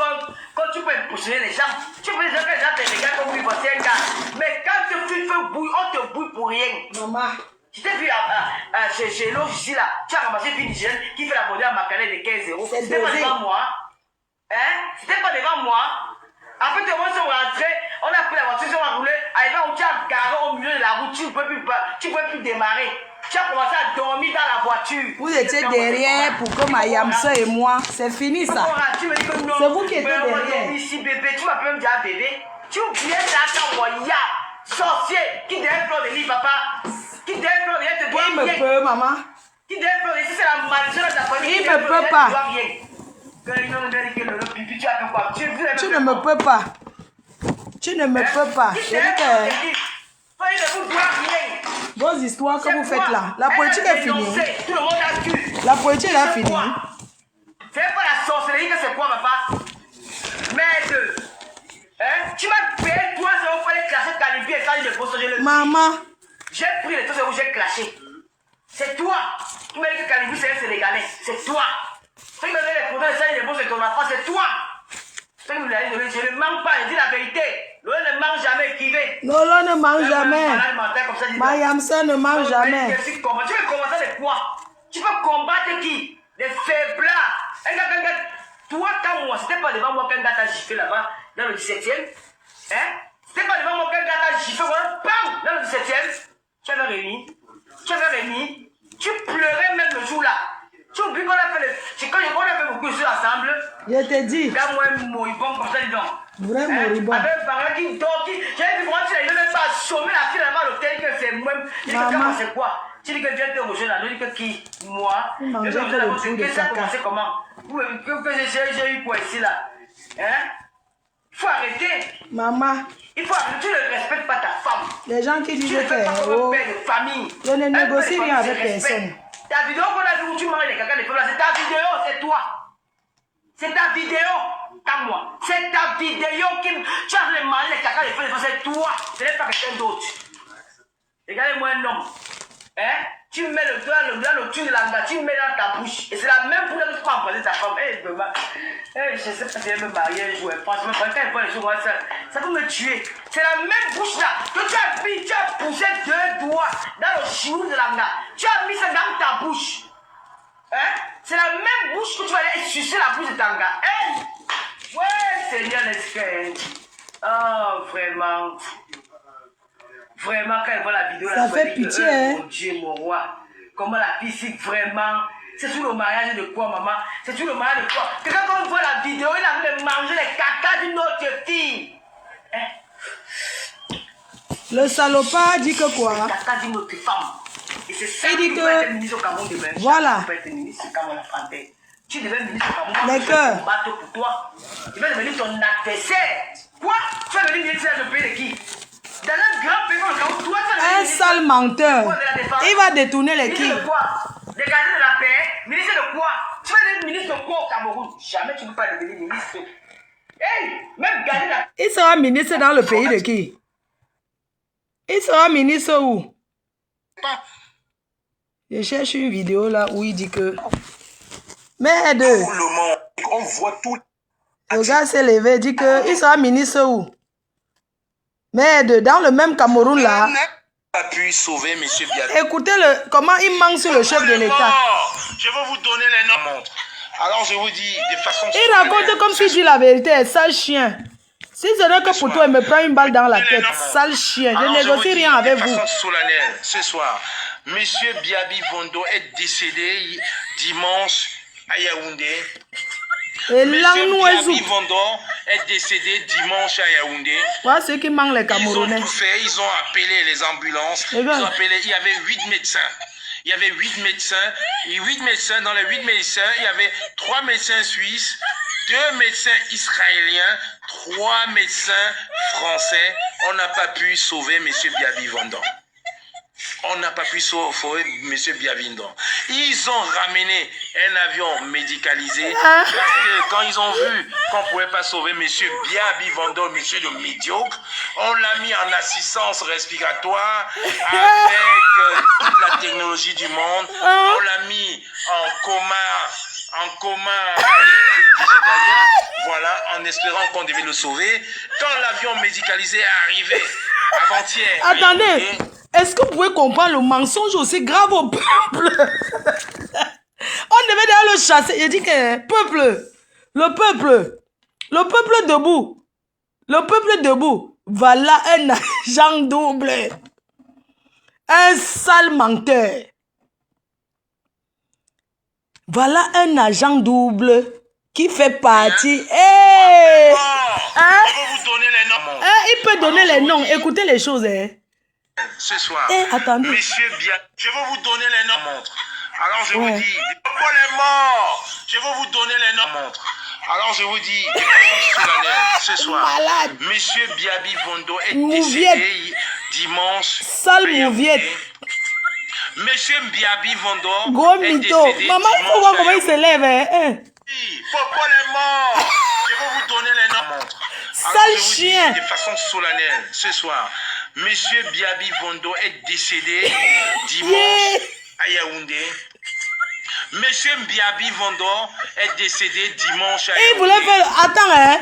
quand tu peux impressionner les gens. Tu peux dire que les gens te regardent comme oui, c'est un gars. Mais quand tu te fais bouiller, on te bouille pour rien. Maman. Je t'ai vu chez l'eau ici là, tu as ramassé une Nigérienne qui fait la mondiale à Makalé de 15 €. C'était pas devant moi. Hein? C'était pas devant moi. Après, tout le monde sont rentrés, on a pris la voiture, on a roulé. Arrivé où tu as garé au milieu de la route, tu ne peux plus démarrer. Tu as commencé à dormir dans la voiture. Vous étiez derrière pour que ma Yamsa et moi. C'est fini ça. C'est vous qui étiez derrière. Ici, bébé, tu m'as même dit à bébé. Tu oubliais ça quand moi, sorcier, qui derrière Fleur de Lille, papa. Qui derrière Fleur de Lille te doit rien. Il me peut, maman. Qui derrière Fleur de Lille, c'est la malheur de ta famille. Il ne peut pas. Tu ne me peux pas. Tu ne me peux pas. Vos histoires que vous faites là. La politique est finie. La politique est finie. C'est pas la sorcellerie que c'est quoi, papa? Merde. Hein? Tu m'as payé 3 € pour aller classer Calibi et ça, je pose le. Maman. J'ai pris les 2 € que j'ai clashé. C'est toi. Tu m'as dit que Calibi c'est un Sénégalais. C'est toi. Tu m'as donné les photos de ça, je pose ton enfant. C'est toi. Je ne manque pas, je dis la vérité. L'eau ne mange jamais, qui veut. Non, l'eau ne mange jamais. Ma Yamsa ne mange jamais. Tu veux combattre de quoi? Tu veux combattre qui? Les faiblards. Toi, quand moi, c'était pas devant moi qu'un gars t'a giflé là-bas, dans le 17e. Hein? C'était pas devant moi qu'un gars t'a giflé, bam, dans le 17e. Tu avais Rémi. Tu pleurais même le jour là. Tu oublies qu'on a fait quand on a fait beaucoup de choses ensemble. Je te dis. Regarde moi un moribond comme ça, dis donc. Vrai moribond. Avec un parent qui dort, j'avais vu moi, tu n'as même pas assommé la fille là-bas à l'hôtel que c'est moi. Je dis que c'est quoi? Tu dis que viens te rejoindre là, je dis que qui? Moi. Il mangeait que le coup de ça a caca. commencé comment? Que j'ai eu quoi ici là? Hein? faut arrêter. Maman, Il faut arrêter. Tu ne respectes pas ta femme. les gens qui Tu disent ne fais pas que comme un oh, père de famille. je ne Un père de négocie rien famille, avec c'est respect. personne. Ta vidéo qu'on a vue où tu manges les caca de femmes là, c'est ta vidéo, c'est toi. C'est ta vidéo, pas moi. C'est ta vidéo qui... Tu as les manger les caca de femmes, c'est toi. Ce n'est pas quelqu'un d'autre. Regardez-moi un homme. Hein? Tu mets le doigt dans le tuyau de la langue, tu mets dans ta bouche. Et c'est la même pour que tu peux embrasser ta femme. Je sais pas si elle me marier un jour. Franchement, quand elle voit les choses, ça peut me tuer. C'est la même bouche là que tu as poussé 2 doigts dans le chou de la langue. Tu as mis ça dans ta bouche. Hein? C'est la même bouche que tu vas aller sucer la bouche de ta langue. Hein? Ouais, Seigneur, l'esprit. Oh, vraiment. Vraiment, quand elle voit la vidéo, ça fait pitié, hein? Mon Dieu, mon roi. Comment la fille ici, vraiment. C'est sur le mariage de quoi, maman? C'est sur le mariage de quoi? Que quand on voit la vidéo, il a envie de manger les caca d'une autre fille. Hein? Le salopard dit que quoi? Les caca d'une autre femme. Et c'est ça Il qui dit peut être que... ministre au Cameroun demain. Voilà. Tu peux être ministre au Cameroun, la française. Tu devais ministre au Cameroun. Mais Tu vas que... combattre pour toi. Tu vas devenir ton adversaire. Quoi? Tu vas devenir ministre de pays de qui? Dans un grand pays comme le Cameroun, toi, tu vas devenir Un ministre sale menteur. de la Défense. Il va détourner les Ministre qui? de quoi? Des gardiens de la paix? Ministre de quoi? Tu vas devenir ministre de quoi au Cameroun? Jamais tu ne peux pas devenir ministre. Hey! Même gardien de la... Il sera ministre dans le pays de qui? Il sera ministre où? Je cherche une vidéo là où il dit que... Merde! Tout le monde, on voit tout. Le gars s'est levé, dit que il sera ministre où? Merde, dans le même Cameroun là. Pas pu sauver M. Biabi. Écoutez comment il manque sur le chef de l'État. Je vais vous donner les noms. Alors je vous dis de façon... Il raconte comme s'il dit la vérité, sale chien. Si ce n'est que pour toi, il me prend une balle dans la tête. Sale chien, je négocie rien avec vous. De façon solennelle, ce soir, M. Biabi Vondo est décédé dimanche à Yaoundé. Et M. l'Angnoisou. Biabi Vondo est décédé dimanche à Yaoundé. Voilà ceux qui manquent les Ils ont Camerounais. tout fait, ils ont appelé les ambulances. Eh ben. Ils ont appelé, il y avait 8 médecins. Il y avait 8 médecins. Et 8 médecins, dans les 8 médecins, il y avait 3 médecins suisses, 2 médecins israéliens, 3 médecins français. On n'a pas pu sauver M. Biabi Vondo. On n'a pas pu sauver M. Biavindo. Ils ont ramené un avion médicalisé parce que quand ils ont vu qu'on ne pouvait pas sauver M. Biavindo, M. le médiocre, on l'a mis en assistance respiratoire avec toute la technologie du monde. On l'a mis en coma végétalien, voilà, en espérant qu'on devait le sauver. Quand l'avion médicalisé est arrivé avant-hier... Attendez, est-ce que vous pouvez comprendre le mensonge aussi grave au peuple? On devait d'ailleurs le chasser. Il dit que le peuple debout. Le peuple debout. Voilà un agent double. Un sale menteur. Voilà un agent double qui fait partie. Hey! Hein? Je vais vous donner les noms. Hein? Il peut donner les noms. Écoutez les choses. Hein? Ce soir, attendez. Monsieur Bien, je vais vous donner les noms. Alors je vous Ouais. dis, pourquoi les morts? Je vais vous donner les noms. Alors je vous dis, de façon solennelle, ce soir, Malade. Monsieur Biabi Vondo est Mouviette. décédé dimanche. Sale à Yaoundé. mouviette. Monsieur Biabi Vondo Gros est mytho. décédé Maman, il faut voir dimanche à comment il Yaoundé. se lève. Hein? Pourquoi les morts? Je vais vous donner les noms. Alors, Sale je vous dis chien. de façon solennelle, ce soir, Monsieur Biabi Vondo est décédé dimanche à Yaoundé. Monsieur Biabi Vondo est décédé dimanche à Et il Yaoundé. voulait faire... Attends, hein.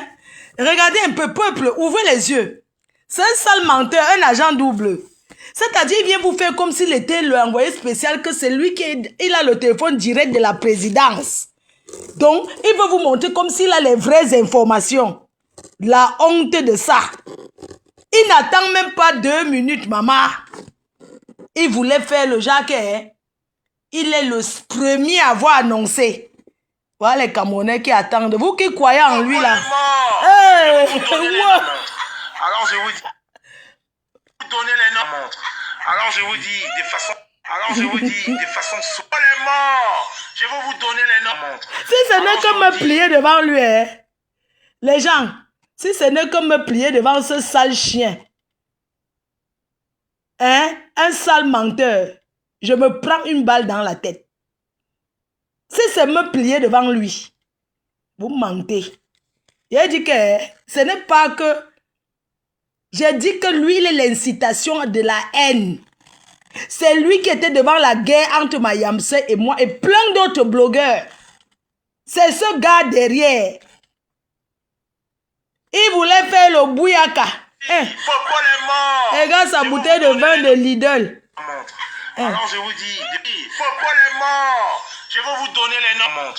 Regardez un peu, peuple, ouvrez les yeux. C'est un sale menteur, un agent double. C'est-à-dire, il vient vous faire comme s'il était l'envoyé spécial, que c'est lui il a le téléphone direct de la présidence. Donc, il veut vous montrer comme s'il a les vraies informations. La honte de ça. Il n'attend même pas 2 minutes, maman. Il voulait faire le Jacques, hein. Il est le premier à avoir annoncé. Voilà les Camerounais qui attendent. Vous qui croyez en lui, là. Hey, Je vais vous donner les ouais. noms. Alors, je vous dis... Vous donner les noms. Alors, je vous dis de façon... Alors, je vous dis de façon... Les morts. Je vais vous donner les noms. Si ce n'est que me plier devant lui, hein. Les gens, Si ce n'est que me plier devant ce sale chien, hein, un sale menteur, je me prends une balle dans la tête. Si c'est me plier devant lui, vous mentez. J'ai dit que ce n'est pas que... J'ai dit que lui, il est l'incitation de la haine. C'est lui qui était devant la guerre entre Mayamse et moi et plein d'autres blogueurs. C'est ce gars derrière. Il voulait faire le bouyaka. Hein? Pourquoi les morts? Regarde sa bouteille de vin de Lidl. Alors je vous dis, pourquoi les morts? Je vais vous donner les noms.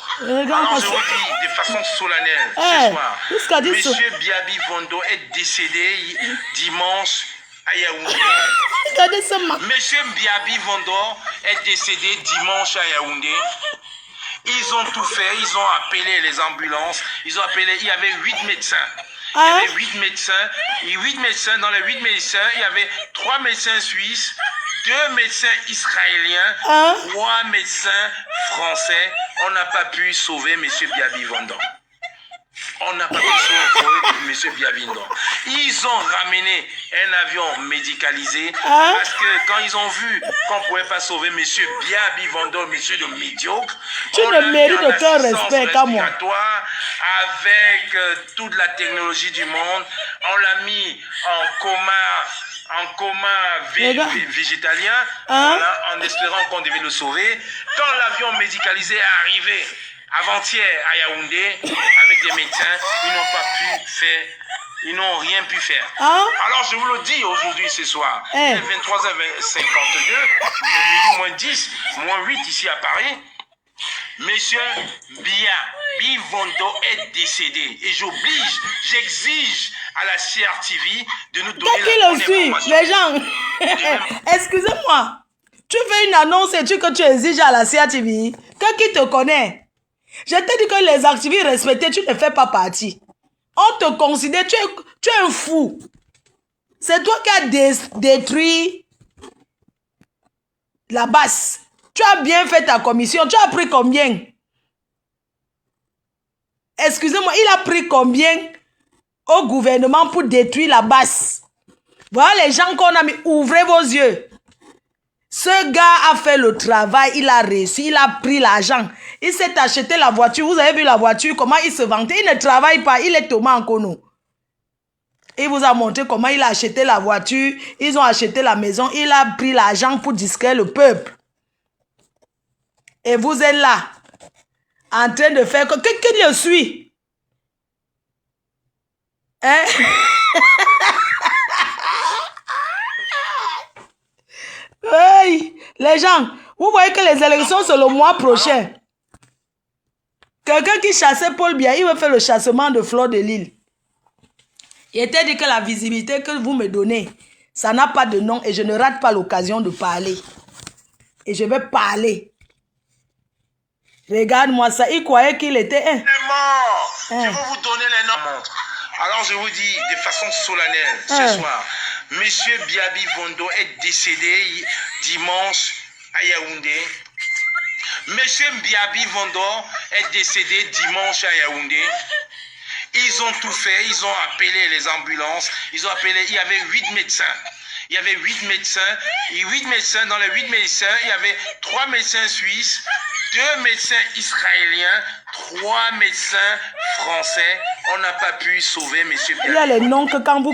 Alors je vous dis de façon solennelle ce soir. Monsieur Biabi Vondo est décédé dimanche à Yaoundé. Monsieur Biabi Vondo est décédé dimanche à Yaoundé. Ils ont tout fait, ils ont appelé les ambulances, ils ont appelé, il y avait 8 médecins. Il y avait 8 médecins, et 8 médecins, dans les 8 médecins, il y avait 3 médecins suisses, 2 médecins israéliens, 3 médecins français. On n'a pas pu sauver M. Biabi Vondo. On n'a pas pu sauver M. Biabi Vondo. Ils ont ramené un avion médicalisé parce que quand ils ont vu qu'on ne pouvait pas sauver M. Biabi Vondo, monsieur de médiocre, tu ne mérites aucun respect qu'à moi. Avec toute la technologie du monde, on l'a mis en coma végétalien, voilà, en espérant qu'on devait le sauver. Quand l'avion médicalisé est arrivé avant-hier à Yaoundé, avec des médecins, ils n'ont pas pu faire, ils n'ont rien pu faire. Alors je vous le dis aujourd'hui, ce soir, il est 23h52, minuit moins 10, moins 8 ici à Paris. Monsieur Biabi Vondo est décédé et j'exige à la CRTV de nous donner la bonne information. Les gens, excusez-moi, tu fais une annonce et que tu exiges à la CRTV, qui te connaît? Je t'ai dit que les activistes respectés, tu ne fais pas partie. On te considère, tu es un fou. C'est toi qui as détruit la base. Tu as bien fait ta commission. Tu as pris combien? Excusez-moi, il a pris combien au gouvernement pour détruire la base? Voilà les gens qu'on a mis. Ouvrez vos yeux. Ce gars a fait le travail, il a réussi, il a pris l'argent. Il s'est acheté la voiture. Vous avez vu la voiture, comment il se vantait. Il ne travaille pas, il est Thomas Nkono. Il vous a montré comment il a acheté la voiture. Ils ont acheté la maison. Il a pris l'argent pour distraire le peuple. Et vous êtes là, en train de faire... Qui le suit? Hein? Hey, les gens, vous voyez que les élections sont le mois prochain. Quelqu'un qui chassait Paul Biya, il veut faire le chassement de Fleur de Lille. Il était dit que la visibilité que vous me donnez, ça n'a pas de nom et je ne rate pas l'occasion de parler. Et je vais parler. Regarde-moi ça, il croyait qu'il était un. Je vais vous donner les noms. Alors je vous dis de façon solennelle ce soir, Monsieur Biabi Vondo est décédé dimanche à Yaoundé. Monsieur Biabi Vondo est décédé dimanche à Yaoundé. Ils ont tout fait, ils ont appelé les ambulances, ils ont appelé, il y avait 8 médecins. Il y avait 8 médecins, et 8 médecins, dans les 8 médecins, il y avait 3 médecins suisses, 2 médecins israéliens, 3 médecins français. On n'a pas pu sauver M. Biabi. Il y a les noms que quand vous...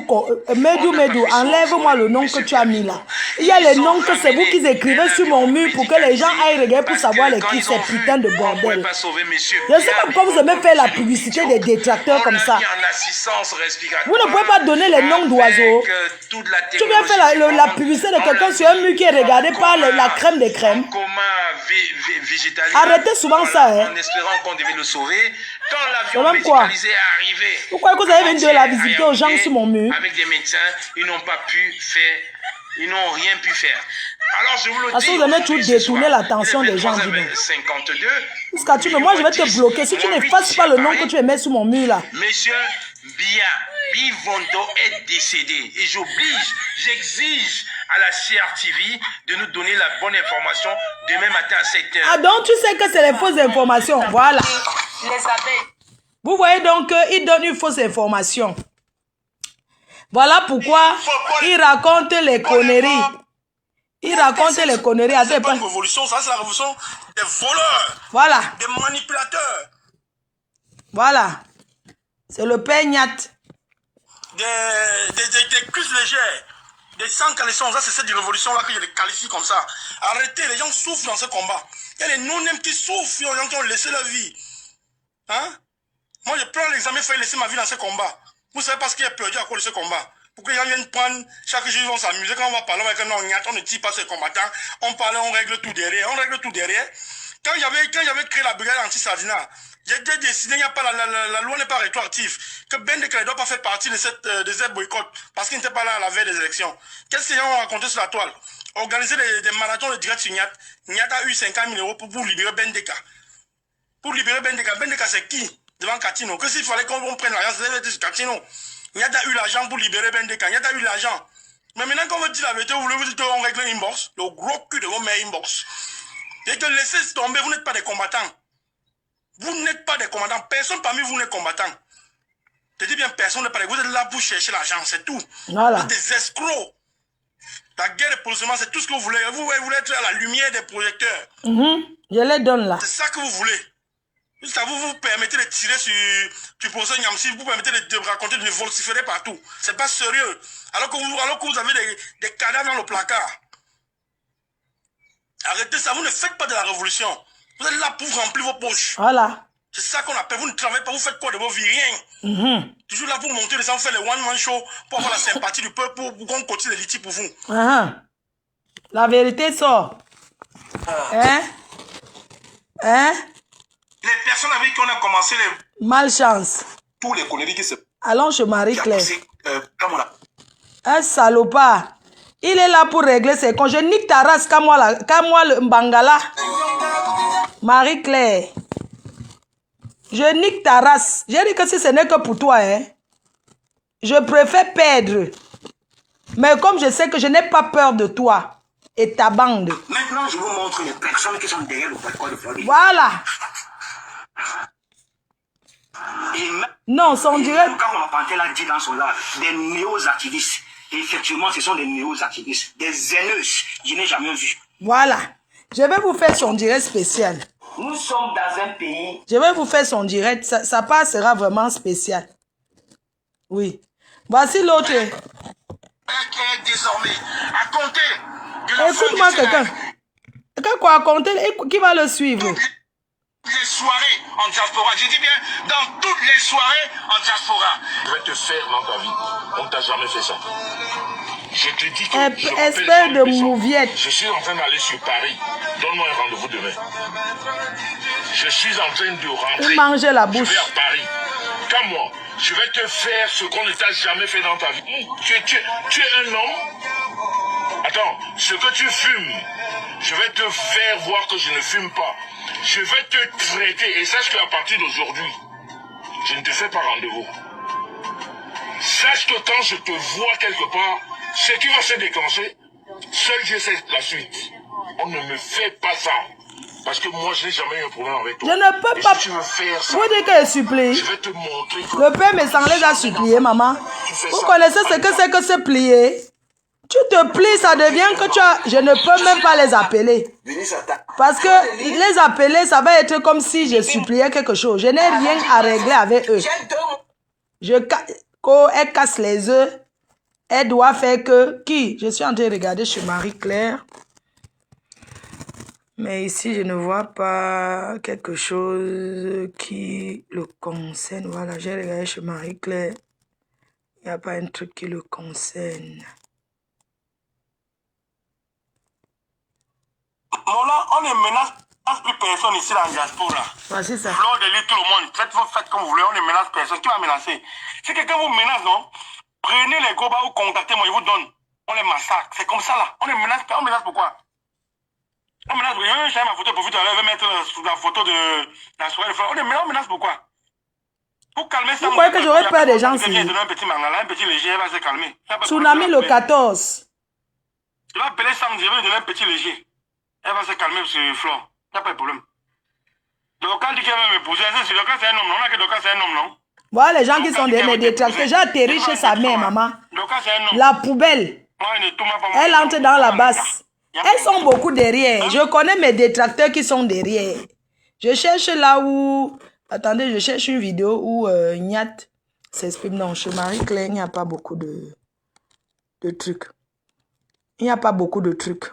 Medou, enlève-moi le nom que tu as mis là. Il y a les noms que c'est vous qui écrivez sur mon mur pour que les gens aillent regarder pour savoir les qui c'est putain de bordel. Je ne sais pas pourquoi vous aimez faire la publicité des détracteurs comme ça. Vous ne pouvez pas donner les noms d'oiseaux. Tu viens faire la publicité de quelqu'un sur un mur qui est regardé par la crème des crèmes. Arrêtez souvent ça, hein. En espérant qu'on devait le sauver. Quand l'avion médicalisé est arrivé, pourquoi vous avez vendu de la visibilité aux gens sur mon mur? Avec des médecins, ils n'ont pas pu faire, ils n'ont rien pu faire. Alors je vous le dis. Parce que vous aimez tout détourner l'attention des gens. 52. Moi je vais te bloquer si tu n'effaces pas le nom que tu mets sur mon mur là. Monsieur Biabi Vondo est décédé et j'exige à la CRTV de nous donner la bonne information demain matin à 7h. Ah donc tu sais que c'est les fausses informations, voilà. Les abeilles. Vous voyez donc qu'il donne une fausse information. Voilà pourquoi il raconte les conneries. Il raconte les conneries à C'est tes pas une points. révolution, ça c'est la révolution des voleurs, Voilà, des manipulateurs, voilà. C'est le père Nyat. des cuisses légères, des sans caleçons. Ça c'est cette révolution-là que je les qualifie comme ça. Arrêtez, les gens souffrent dans ce combat. Il y a les non-nèmes qui souffrent, il y a des gens qui ont laissé leur vie. Hein? Moi je prends l'examen, il faut laisser ma vie dans ce combat. Vous savez pas ce qui est perdu à cause de ce combat. Pour que les gens viennent prendre, chaque jour ils vont s'amuser. Quand on va parler avec un non-Nyat, on ne tire pas ces combattants. On parle, on règle tout derrière. On règle tout derrière. Quand j'avais créé la brigade anti-Sardina, j'ai décidé, il n'y a pas la loi n'est pas rétroactive, que Bendeka ne doit pas faire partie de ces boycotts parce qu'il n'était pas là à la veille des élections. Qu'est-ce que les gens ont raconté sur la toile? Organiser des marathons de direct sur Nyat. Nyat a eu 50 000 € pour libérer Bendeka. Pour libérer Bendeka. Bendeka, c'est qui devant Katino? Que s'il fallait qu'on prenne l'argent, c'est Katino. Nyat a eu l'argent pour libérer Bendeka. Nyat a eu l'argent. Mais maintenant qu'on veut dire la vérité, vous voulez vous dire qu'on règle inbox, le gros cul de vos mères inbox. Et que laissez tomber, vous n'êtes pas des combattants. Vous n'êtes pas des combattants. Personne parmi vous n'est combattant. Je dis bien, personne n'est pas des combattants. Vous êtes là pour chercher l'argent, c'est tout. Voilà. Vous êtes des escrocs. La guerre de positionnement, c'est tout ce que vous voulez. Vous voulez être à la lumière des projecteurs. Je les donne là. C'est ça que vous voulez. Jusqu'à vous vous permettez de tirer sur professeur Nyamsi, vous permettez de raconter, de vociférer partout. C'est pas sérieux. Alors que vous avez des cadavres dans le placard. Arrêtez ça, vous ne faites pas de la révolution. Vous êtes là pour remplir vos poches. Voilà. C'est ça qu'on appelle, vous ne travaillez pas, vous faites quoi de vos vies? Rien. Toujours là pour monter les gens, faire les one-man show, pour avoir la sympathie du peuple, pour qu'on continue les litiges pour vous. La vérité sort. Hein? Les personnes avec qui on a commencé Malchance. tous les conneries qui se... Allons chez Marie-Claire. Comme on a... Un salopard. Il est là pour régler ses comptes. Je nique ta race, comme moi le Mbangala. Marie-Claire. Je nique ta race. J'ai dit que si ce n'est que pour toi, hein, je préfère perdre. Mais comme je sais que je n'ai pas peur de toi et ta bande. Maintenant, je vous montre les personnes qui sont derrière le boycott de Floride. Voilà. Non, on dirait... Quand on Pantel a dit dans son live, des néo-activistes. Et effectivement, ce sont des néo-activistes, des haineuses. Je n'ai jamais vu. Voilà. Je vais vous faire son direct spécial. Nous sommes dans un pays. Je vais vous faire son direct. Ça passera vraiment spécial. Oui. Voici l'autre. Désormais, à compter. Écoute-moi quelqu'un. Quelqu'un quoi à compter? Qui va le suivre? Les soirées en diaspora, je dis bien dans toutes les soirées en diaspora. Je vais te faire dans ta vie. On ne t'a jamais fait ça. Je te dis que espèce de mouviette. Je suis en train d'aller sur Paris. Donne-moi un rendez-vous demain. Je suis en train de rentrer. Manger la bouche. Je vais à Paris. Comme moi, je vais te faire ce qu'on ne t'a jamais fait dans ta vie. Tu es un homme. Attends, ce que tu fumes, je vais te faire voir que je ne fume pas. Je vais te traiter et sache qu'à partir d'aujourd'hui, je ne te fais pas rendez-vous. Sache que quand je te vois quelque part, ce qui va se déclencher, seul Dieu sait la suite. On ne me fait pas ça. Parce que moi, je n'ai jamais eu un problème avec toi. Je ne peux pas. Si tu veux faire ça, vous dites que je supplie. je vais te montrer que... Le père me semblait à supplier, maman. Vous connaissez ce que c'est plier? Tu te plies, ça devient que tu as... Je ne peux même pas les appeler. Parce que les appeler, ça va être comme si je suppliais quelque chose. Je n'ai rien à régler avec eux. Quand elle casse les œufs, elle doit faire que... Qui? Je suis en train de regarder chez Marie-Claire. Mais ici, je ne vois pas quelque chose qui le concerne. Voilà, j'ai regardé chez Marie-Claire. Il n'y a pas un truc qui le concerne. Mola, on ne menace plus personne ici dans la diaspora. Voici ça. Fleur de l'île, tout le monde. Faites comme vous voulez, on ne menace personne. Qui va menacer? Si quelqu'un vous menace, non? Prenez les gobas ou contactez-moi, je vous donne. On les massacre. C'est comme ça là. On ne menace pas. On menace pourquoi? On menace pourquoi? Je vais ma photo pour vous tout à l'heure. Je vais mettre la photo de la soirée de Fleur. On menace pourquoi? Pour calmer ça. Vous croyez que j'aurais peur des gens ici? Un petit mangala, un petit léger, elle va se calmer. Tsunami le 14. Je vais appeler Sam, je vais lui donner un petit léger. Elle va se calmer sur Flore. Il n'y a pas de problème. Donc, quand dit qu'elle va m'épouser, c'est Doka, c'est un homme, non? On a que Doka, c'est un homme, non? Voilà les gens qui sont des détracteurs. J'ai atterri chez sa mère, maman. La poubelle. Elle entre dans la basse. Elles sont beaucoup derrière. Je connais mes détracteurs qui sont derrière. Je cherche là où... Attendez, je cherche une vidéo où Nyat s'exprime. Non, chez Marie-Claire, il n'y a pas beaucoup de trucs. Il n'y a pas beaucoup de trucs.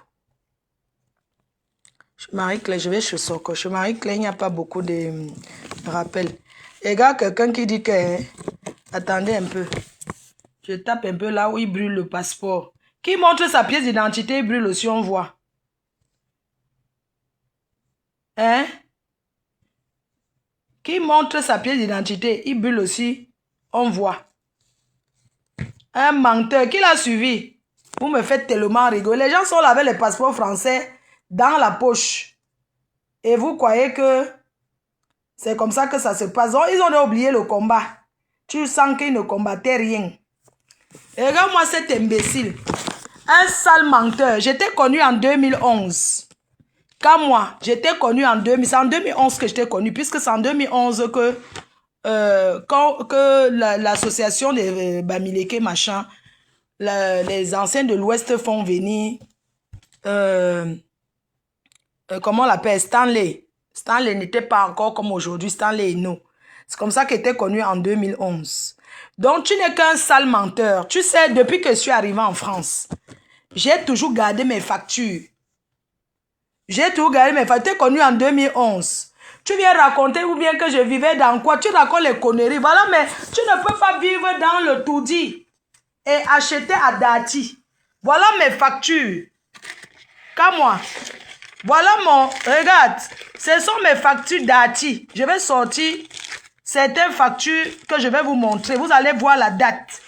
Chez Marie-Claire, je vais chez Soko. Chez Marie-Claire, il n'y a pas beaucoup de rappels. Regarde quelqu'un qui dit que... Attendez un peu. Je tape un peu là où il brûle le passeport. Qui montre sa pièce d'identité, il brûle aussi, on voit. Hein? Qui montre sa pièce d'identité, il brûle aussi, on voit. Un menteur, qui l'a suivi? Vous me faites tellement rigoler. Les gens sont là avec les passeports français dans la poche. Et vous croyez que c'est comme ça que ça se passe? Ils ont oublié le combat. Tu sens qu'ils ne combattaient rien. Et regarde-moi cet imbécile. Un sale menteur. J'étais connu en 2011. Quand moi, j'étais connu en 2000. C'est en 2011 que j'étais connu. Puisque c'est en 2011 que, l'association des Bamileke, machin, les anciens de l'Ouest font venir, comment on l'appelle, Stanley. Stanley n'était pas encore comme aujourd'hui, Stanley et nous. C'est comme ça qu'il était connu en 2011. Donc, tu n'es qu'un sale menteur. Tu sais, depuis que je suis arrivé en France, j'ai toujours gardé mes factures. J'ai toujours gardé mes factures. Tu es connu en 2011. Tu viens raconter ou bien que je vivais dans quoi? Tu racontes les conneries. Voilà, mais tu ne peux pas vivre dans le tout-dit et acheter à Dati. Voilà mes factures. Comme moi. Voilà mon... Regarde. Ce sont mes factures Dati. Je vais sortir certaines factures que je vais vous montrer. Vous allez voir la date.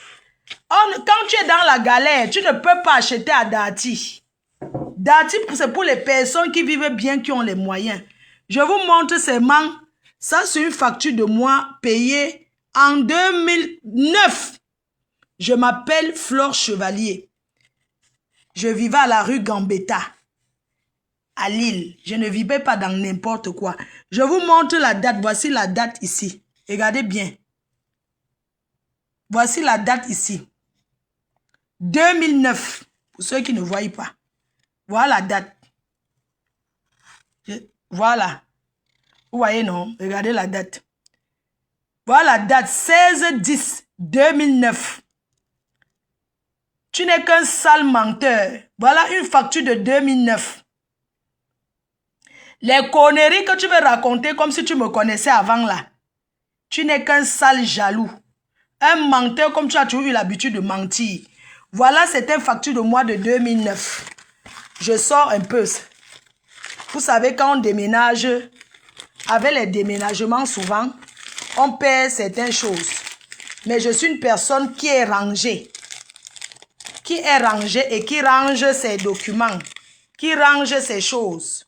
Quand tu es dans la galère, tu ne peux pas acheter à Dati. Dati, c'est pour les personnes qui vivent bien, qui ont les moyens. Je vous montre seulement, ça c'est une facture de moi payée en 2009. Je m'appelle Flore Chevalier. Je vivais à la rue Gambetta, à Lille. Je ne vivais pas dans n'importe quoi. Je vous montre la date. Voici la date ici. Regardez bien. Voici la date ici. 2009. Pour ceux qui ne voient pas. Voilà la date. Voilà. Vous voyez, non? Regardez la date. Voilà la date. 16-10-2009. Tu n'es qu'un sale menteur. Voilà une facture de 2009. Les conneries que tu veux raconter comme si tu me connaissais avant là. Tu n'es qu'un sale jaloux. Un menteur comme tu as toujours eu l'habitude de mentir. Voilà, c'est une facture de moi de 2009. Je sors un peu. Vous savez, quand on déménage, avec les déménagements souvent, on perd certaines choses. Mais je suis une personne qui est rangée. Qui est rangée et qui range ses documents. Qui range ses choses.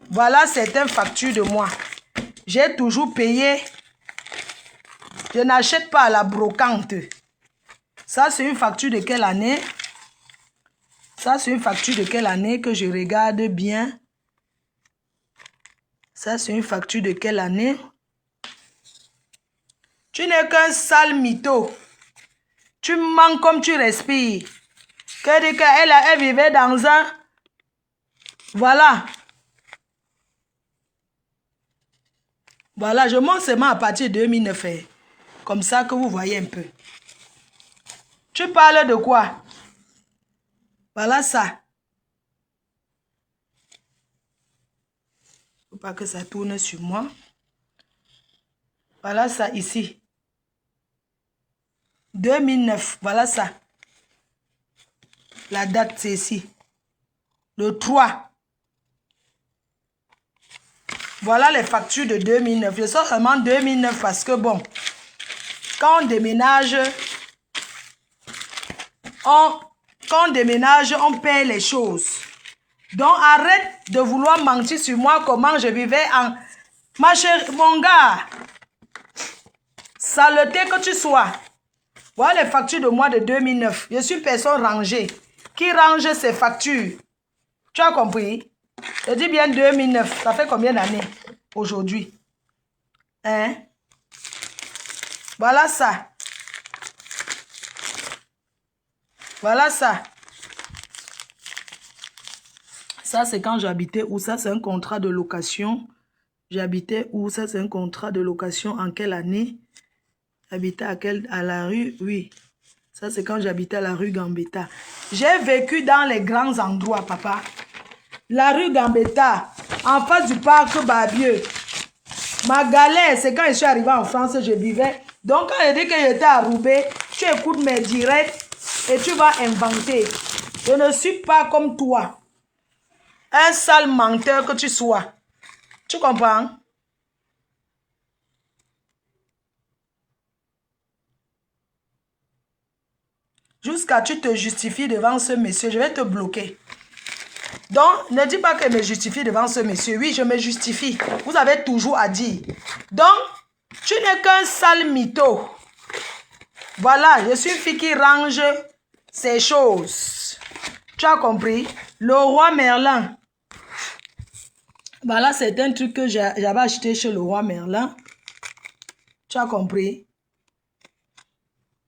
Voilà certaines factures de moi. J'ai toujours payé. Je n'achète pas à la brocante. Ça, c'est une facture de quelle année? Ça, c'est une facture de quelle année que je regarde bien? Ça, c'est une facture de quelle année? Tu n'es qu'un sale mytho. Tu mens comme tu respires. Elle vivait dans un... Voilà. Voilà, je monte seulement à partir de 2009. Comme ça que vous voyez un peu. Tu parles de quoi? Voilà ça. Faut pas que ça tourne sur moi. Voilà ça ici. 2009. Voilà ça. La date c'est ici. Le 3. Voilà les factures de 2009. Je sors vraiment 2009 parce que bon, quand on déménage, on paie les choses. Donc arrête de vouloir mentir sur moi comment je vivais en... Ma chérie, mon gars, saleté que tu sois. Voilà les factures de moi de 2009. Je suis une personne rangée qui range ses factures. Tu as compris? Je dis bien 2009. Ça fait combien d'années aujourd'hui? Hein? Voilà ça. Voilà ça. Ça, c'est quand j'habitais où? Ça, c'est un contrat de location. J'habitais où? Ça, c'est un contrat de location. En quelle année? J'habitais à la rue? Oui. Ça, c'est quand j'habitais à la rue Gambetta. J'ai vécu dans les grands endroits, papa. La rue Gambetta, en face du parc Barbieux. Ma galère, c'est quand je suis arrivée en France, je vivais. Donc, quand je dis que j'étais à Roubaix, tu écoutes mes directs et tu vas inventer. Je ne suis pas comme toi. Un sale menteur que tu sois. Tu comprends? Jusqu'à tu te justifies devant ce monsieur, je vais te bloquer. Donc, ne dis pas que je me justifie devant ce monsieur. Oui, je me justifie. Vous avez toujours à dire. Donc, tu n'es qu'un sale mytho. Voilà, je suis une fille qui range ses choses. Tu as compris? Le roi Merlin. Voilà, c'est un truc que j'avais acheté chez le roi Merlin. Tu as compris?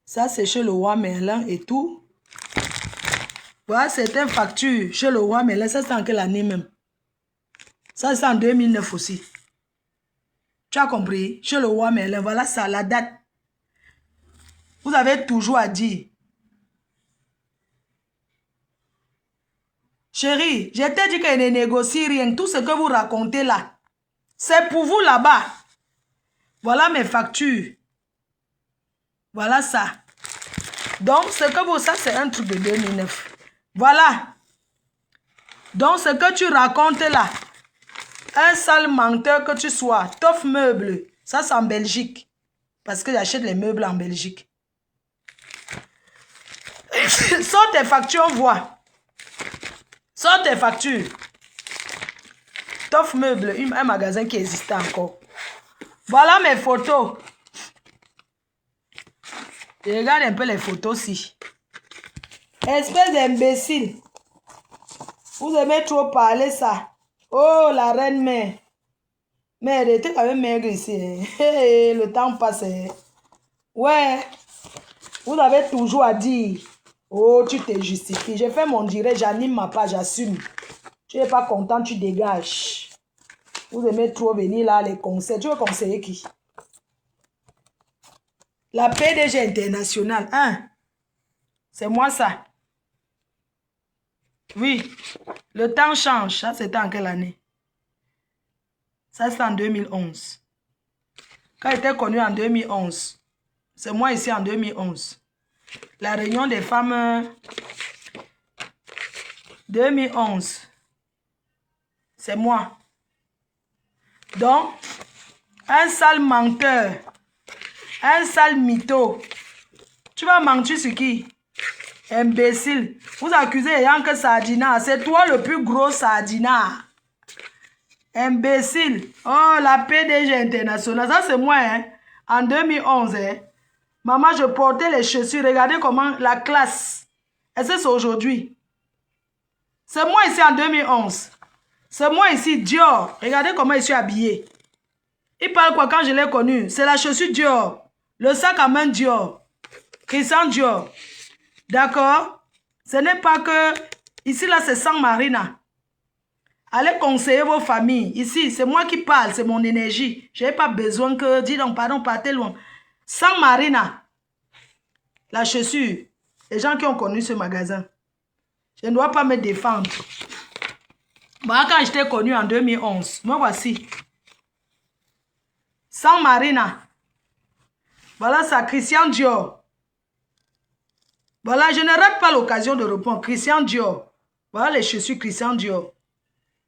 Ça, c'est chez le roi Merlin et tout. Voilà, c'est une facture chez le roi Merlin. Ça, c'est en quelle année même? Ça, c'est en 2009 aussi. Tu as compris? Chez le roi Merlin. Voilà ça, la date. Vous avez toujours à dire. Chérie, je t'ai dit que je ne négocie rien. Tout ce que vous racontez là, c'est pour vous là-bas. Voilà mes factures. Voilà ça. Donc, ce que vous, ça, c'est un truc de 2009. Voilà. Donc, ce que tu racontes là, un sale menteur que tu sois, Toff Meuble, ça, c'est en Belgique. Parce que j'achète les meubles en Belgique. Sors tes factures, on voit. Sors tes factures. Toff Meuble, un magasin qui existait encore. Voilà mes photos. Je regarde un peu les photos aussi. Espèce d'imbécile. Vous aimez trop parler ça. Oh, la reine mère. Mais elle était quand même maigre ici. Le temps passe. Ouais. Vous avez toujours à dire. Oh, tu te justifies. J'ai fait mon direct, j'anime ma page, j'assume. Tu n'es pas content, tu dégages. Vous aimez trop venir là, les conseils. Tu veux conseiller qui? La PDG internationale, hein? C'est moi ça. Oui. Le temps change. Ça, c'était en quelle année? Ça, c'est en 2011. Quand j'étais connue en 2011. C'est moi ici en 2011. La réunion des femmes 2011. C'est moi. Donc, un sale menteur. Un sale mytho. Tu vas mentir sur qui? Imbécile. Vous accusez Yank Sardina. C'est toi le plus gros Sardina. Imbécile. Oh, la PDG internationale. Ça, c'est moi, hein. En 2011, hein. Maman, je portais les chaussures. Regardez comment la classe. Est-ce que c'est aujourd'hui? C'est moi ici en 2011. C'est moi ici, Dior. Regardez comment je suis habillée. Il parle quoi quand je l'ai connu? C'est la chaussure Dior. Le sac à main Dior. Christian Dior. D'accord? Ce n'est pas que... Ici, là, c'est San Marina. Allez conseiller vos familles. Ici, c'est moi qui parle. C'est mon énergie. Je n'ai pas besoin que... Dis donc, pardon, partez loin. San Marina. La chaussure. Les gens qui ont connu ce magasin. Je ne dois pas me défendre. Moi, quand j'étais connu en 2011, me voici. San Marina. Voilà ça, Christian Dior. Voilà, je ne rate pas l'occasion de répondre. Christian Dior. Voilà les chaussures Christian Dior.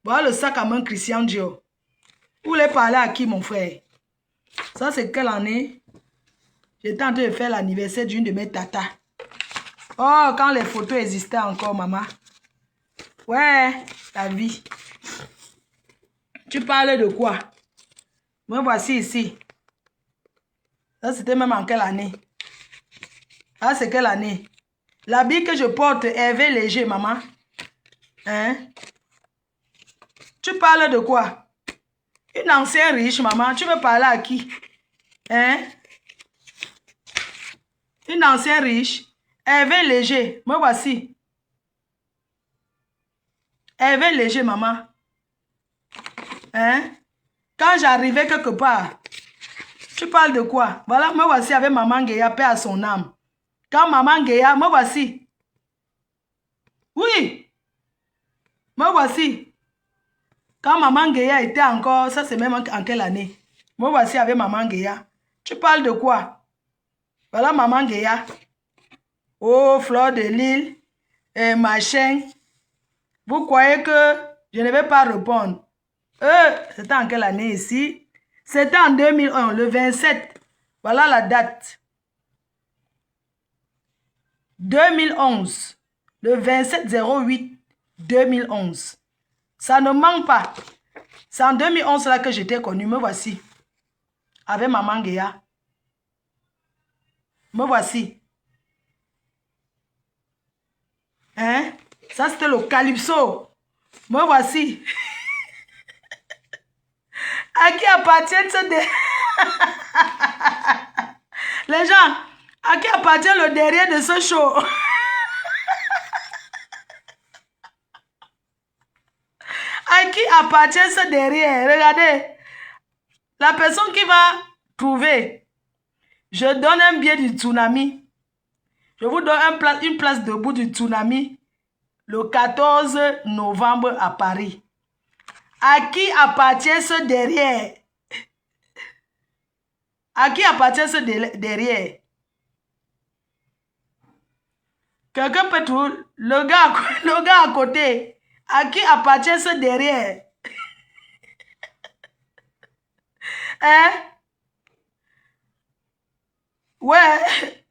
Voilà le sac à main Christian Dior. Vous voulez parler à qui, mon frère? Ça, c'est quelle année? J'étais en train de faire l'anniversaire d'une de mes tatas. Oh, quand les photos existaient encore, maman. Ouais, la vie. Tu parles de quoi? Me voici ici. Ça, c'était même en quelle année? Ah, c'est quelle année? L'habit que je porte, Hervé Léger, maman. Hein? Tu parles de quoi? Une ancienne riche, maman. Tu veux parler à qui? Hein? Une ancienne riche. Hervé Léger. Me voici. Hervé Léger, maman. Hein? Quand j'arrivais quelque part, tu parles de quoi? Voilà, me voici avec maman Guéa, paix à son âme. Quand maman Guéa, me voici. Oui. Me voici. Quand maman Guéa était encore, ça c'est même en quelle année? Me voici avec maman Guéa. Tu parles de quoi? Voilà maman Guéa. Oh, Fleur de Lille, machin. Vous croyez que je ne vais pas répondre? C'était en quelle année ici? C'était en 2001, le 27. Voilà la date. 2011. Le 27/08/2011. Ça ne manque pas. C'est en 2011 là que j'étais connue. Me voici. Avec maman Guéa. Me voici. Hein? Ça c'était le Calypso. Me voici. À qui appartient ce Les gens, à qui appartient le derrière de ce show? À qui appartient ce derrière? Regardez. La personne qui va trouver, je donne un billet du tsunami. Je vous donne une place debout du tsunami le 14 novembre à Paris. À qui appartient ce derrière? À qui appartient ce derrière? Quelqu'un peut trouver le gars à côté. À qui appartient ce derrière? Hein? Ouais.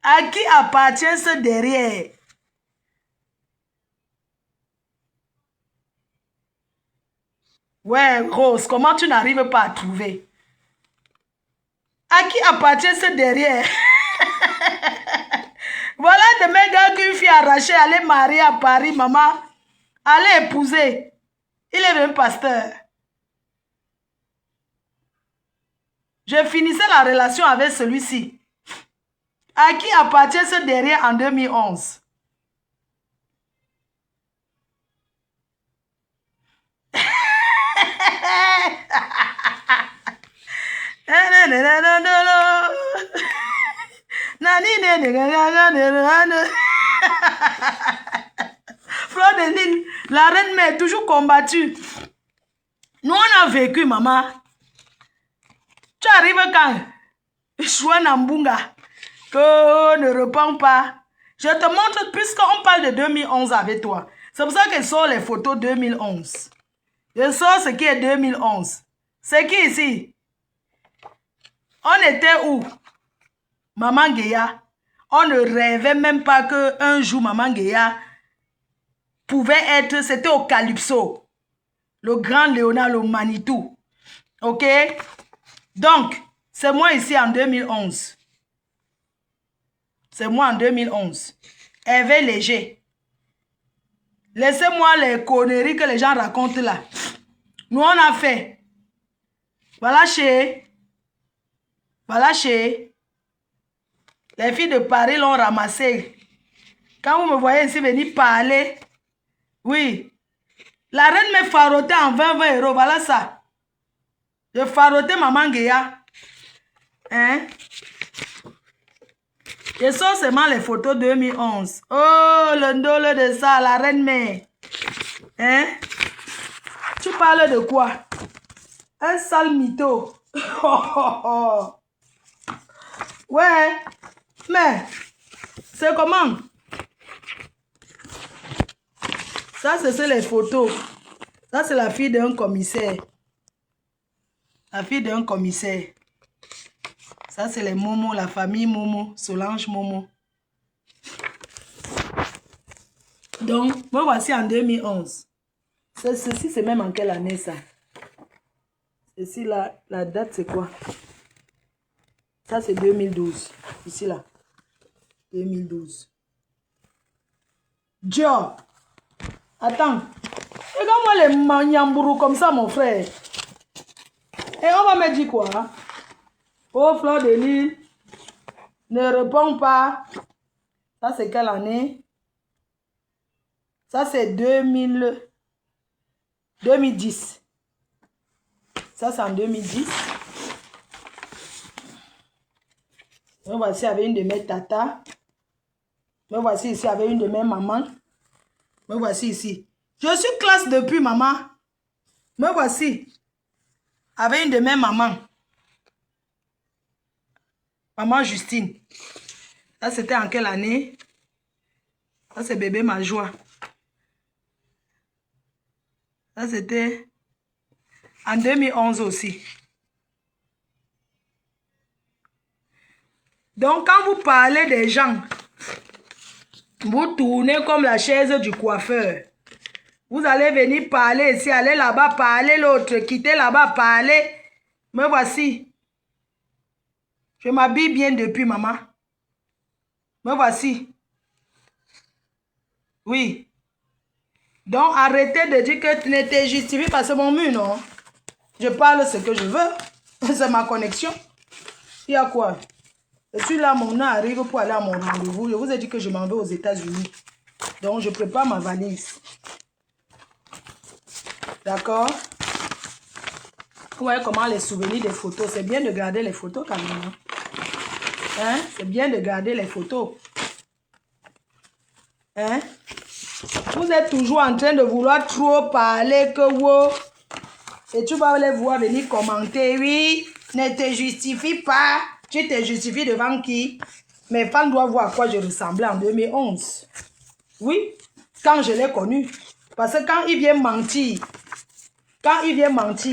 À qui appartient ce derrière? Ouais, Rose, comment tu n'arrives pas à trouver? À qui appartient ce derrière? Voilà de mes gars qu'une fille arrachée allait marier à Paris, maman. Allait épouser. Il est même pasteur. Je finissais la relation avec celui-ci. À qui appartient ce derrière en 2011? Fleur de Lille, la reine mère toujours combattue. Nous on a vécu, maman. Tu arrives quand? Chouan Mbunga. Que ne réponds pas. Je te montre, puisqu'on parle de 2011 avec toi. C'est pour ça que je sors les photos 2011. Je sors ce qui est 2011. C'est qui ici? On était où? Maman Guéa. On ne rêvait même pas qu'un jour, Maman Guéa pouvait être, c'était au Calypso. Le grand Léonard, le Manitou. Ok? Donc, c'est moi ici en 2011. C'est moi en 2011. Hervé Léger. Laissez-moi les conneries que les gens racontent là. Nous, on a fait. Voilà chez. Les filles de Paris l'ont ramassé. Quand vous me voyez ici venir parler. Oui. La reine me farotait en 20 €. Voilà ça. Je farotais Maman Guéa. Hein? Je sors seulement les photos 2011. Oh, le ndole de ça, la reine mère. Hein? Tu parles de quoi? Un sale mytho. Ouais. Mais, c'est comment? Ça, c'est les photos. Ça, c'est la fille d'un commissaire. La fille d'un commissaire. Ça, c'est les Momo, la famille Momo, Solange Momo. Donc, me voici en 2011. Ceci, c'est même en quelle année, ça? Ceci, la date, c'est quoi? Ça, c'est 2012. Ici, là. 2012. Dior. Attends. Regarde-moi les maniambourous comme ça, mon frère. Et on va me dire quoi? Oh, Fleur de Lille, ne réponds pas. Ça, c'est quelle année? Ça, c'est 2010. Ça, c'est en 2010. Me voici avec une de mes tatas. Me voici ici avec une de mes mamans. Me voici ici. Je suis classe depuis, maman. Me voici avec une de mes mamans. Maman Justine. Ça, c'était en quelle année? Ça, c'est bébé ma joie. Ça, c'était en 2011 aussi. Donc, quand vous parlez des gens, vous tournez comme la chaise du coiffeur. Vous allez venir parler ici, aller là-bas, parler l'autre, quitter là-bas, parler. Me voici. Je m'habille bien depuis, maman. Me voici. Oui. Donc, arrêtez de dire que tu n'étais justifié par ce mon mur, non? Je parle ce que je veux. C'est ma connexion. Il y a quoi? Je suis là, mon nom arrive pour aller à mon rendez-vous. Je vous ai dit que je m'en vais aux États-Unis. Donc, je prépare ma valise. D'accord? Vous voyez comment les souvenirs des photos. C'est bien de garder les photos quand même. Hein? C'est bien de garder les photos. Hein? Vous êtes toujours en train de vouloir trop parler que vous. Et tu vas les voir venir commenter. Oui, ne te justifie pas. Tu te justifies devant qui? Mes fans doivent voir à quoi je ressemblais en 2011. Oui, quand je l'ai connu. Parce que quand il vient mentir,